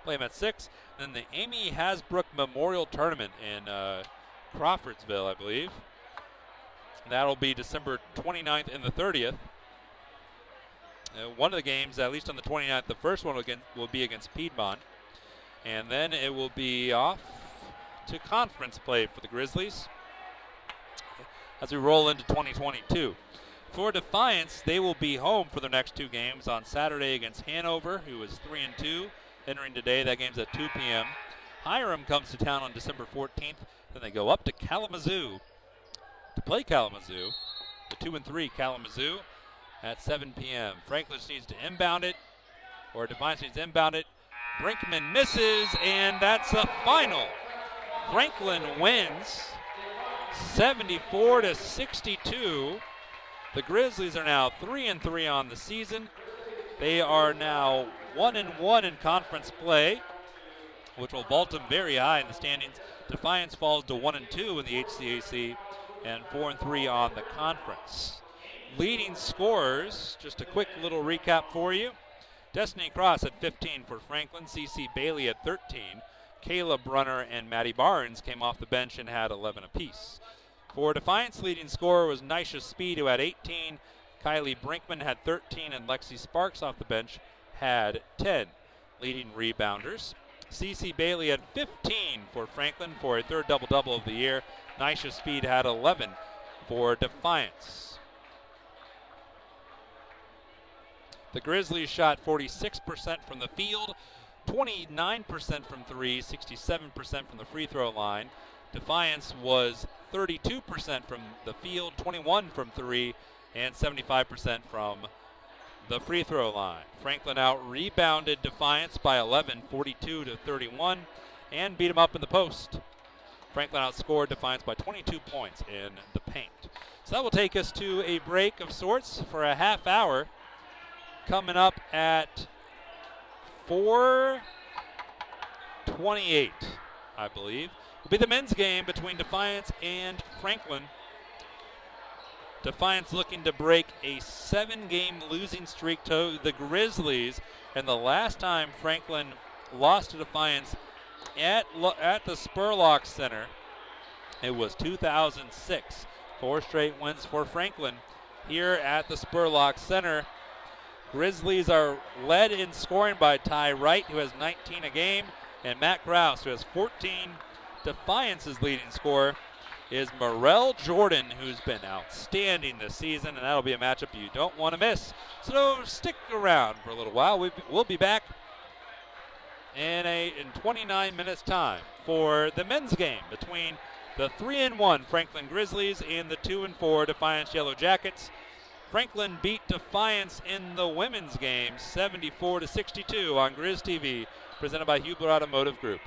Play them at 6. Then the Amy Hasbrook Memorial Tournament in Crawfordsville, I believe. That'll be December 29th and the 30th. One of the games, at least on the 29th, the first one will be against Piedmont. And then it will be off to conference play for the Grizzlies as we roll into 2022. For Defiance, they will be home for their next 2 games on Saturday against Hanover, who is 3-2. Entering today, that game's at 2 p.m. Hiram comes to town on December 14th. Then they go up to Kalamazoo to play Kalamazoo. The 2-3 Kalamazoo at 7 p.m. Franklin just needs to inbound it, or Defiance needs to inbound it. Brinkman misses, and that's the final. Franklin wins 74-62. The Grizzlies are now 3-3 on the season. They are now 1-1 in conference play, which will vault them very high in the standings. Defiance falls to 1-2 in the HCAC and 4-3 on the conference. Leading scorers, just a quick little recap for you. Destiny Cross at 15 for Franklin, C.C. Bailey at 13. Kayla Brunner and Maddie Barnes came off the bench and had 11 apiece. For Defiance, leading scorer was Nisha Speed, who had 18. Kylie Brinkman had 13, and Lexi Sparks off the bench had 10. Leading rebounders, C.C. Bailey had 15 for Franklin for a third double-double of the year. Nisha Speed had 11 for Defiance. The Grizzlies shot 46% from the field, 29% from 3, 67% from the free throw line. Defiance was 32% from the field, 21 from 3, and 75% from the free throw line. Franklin out-rebounded Defiance by 11, 42-31, and beat him up in the post. Franklin outscored Defiance by 22 points in the paint. So that will take us to a break of sorts for a half hour. Coming up at 4:28, I believe, will be the men's game between Defiance and Franklin. Defiance looking to break a 7-game losing streak to the Grizzlies. And the last time Franklin lost to Defiance at the Spurlock Center, it was 2006. 4 straight wins for Franklin here at the Spurlock Center. Grizzlies are led in scoring by Ty Wright, who has 19 a game, and Matt Krause, who has 14. Defiance's leading scorer is Morel Jordan, who's been outstanding this season, and that'll be a matchup you don't want to miss. So stick around for a little while. We'll be back in 29 minutes time for the men's game between the 3-1 Franklin Grizzlies and the 2-4 Defiance Yellow Jackets. Franklin beat Defiance in the women's game 74-62 on Grizz TV, presented by Hubler Automotive Group.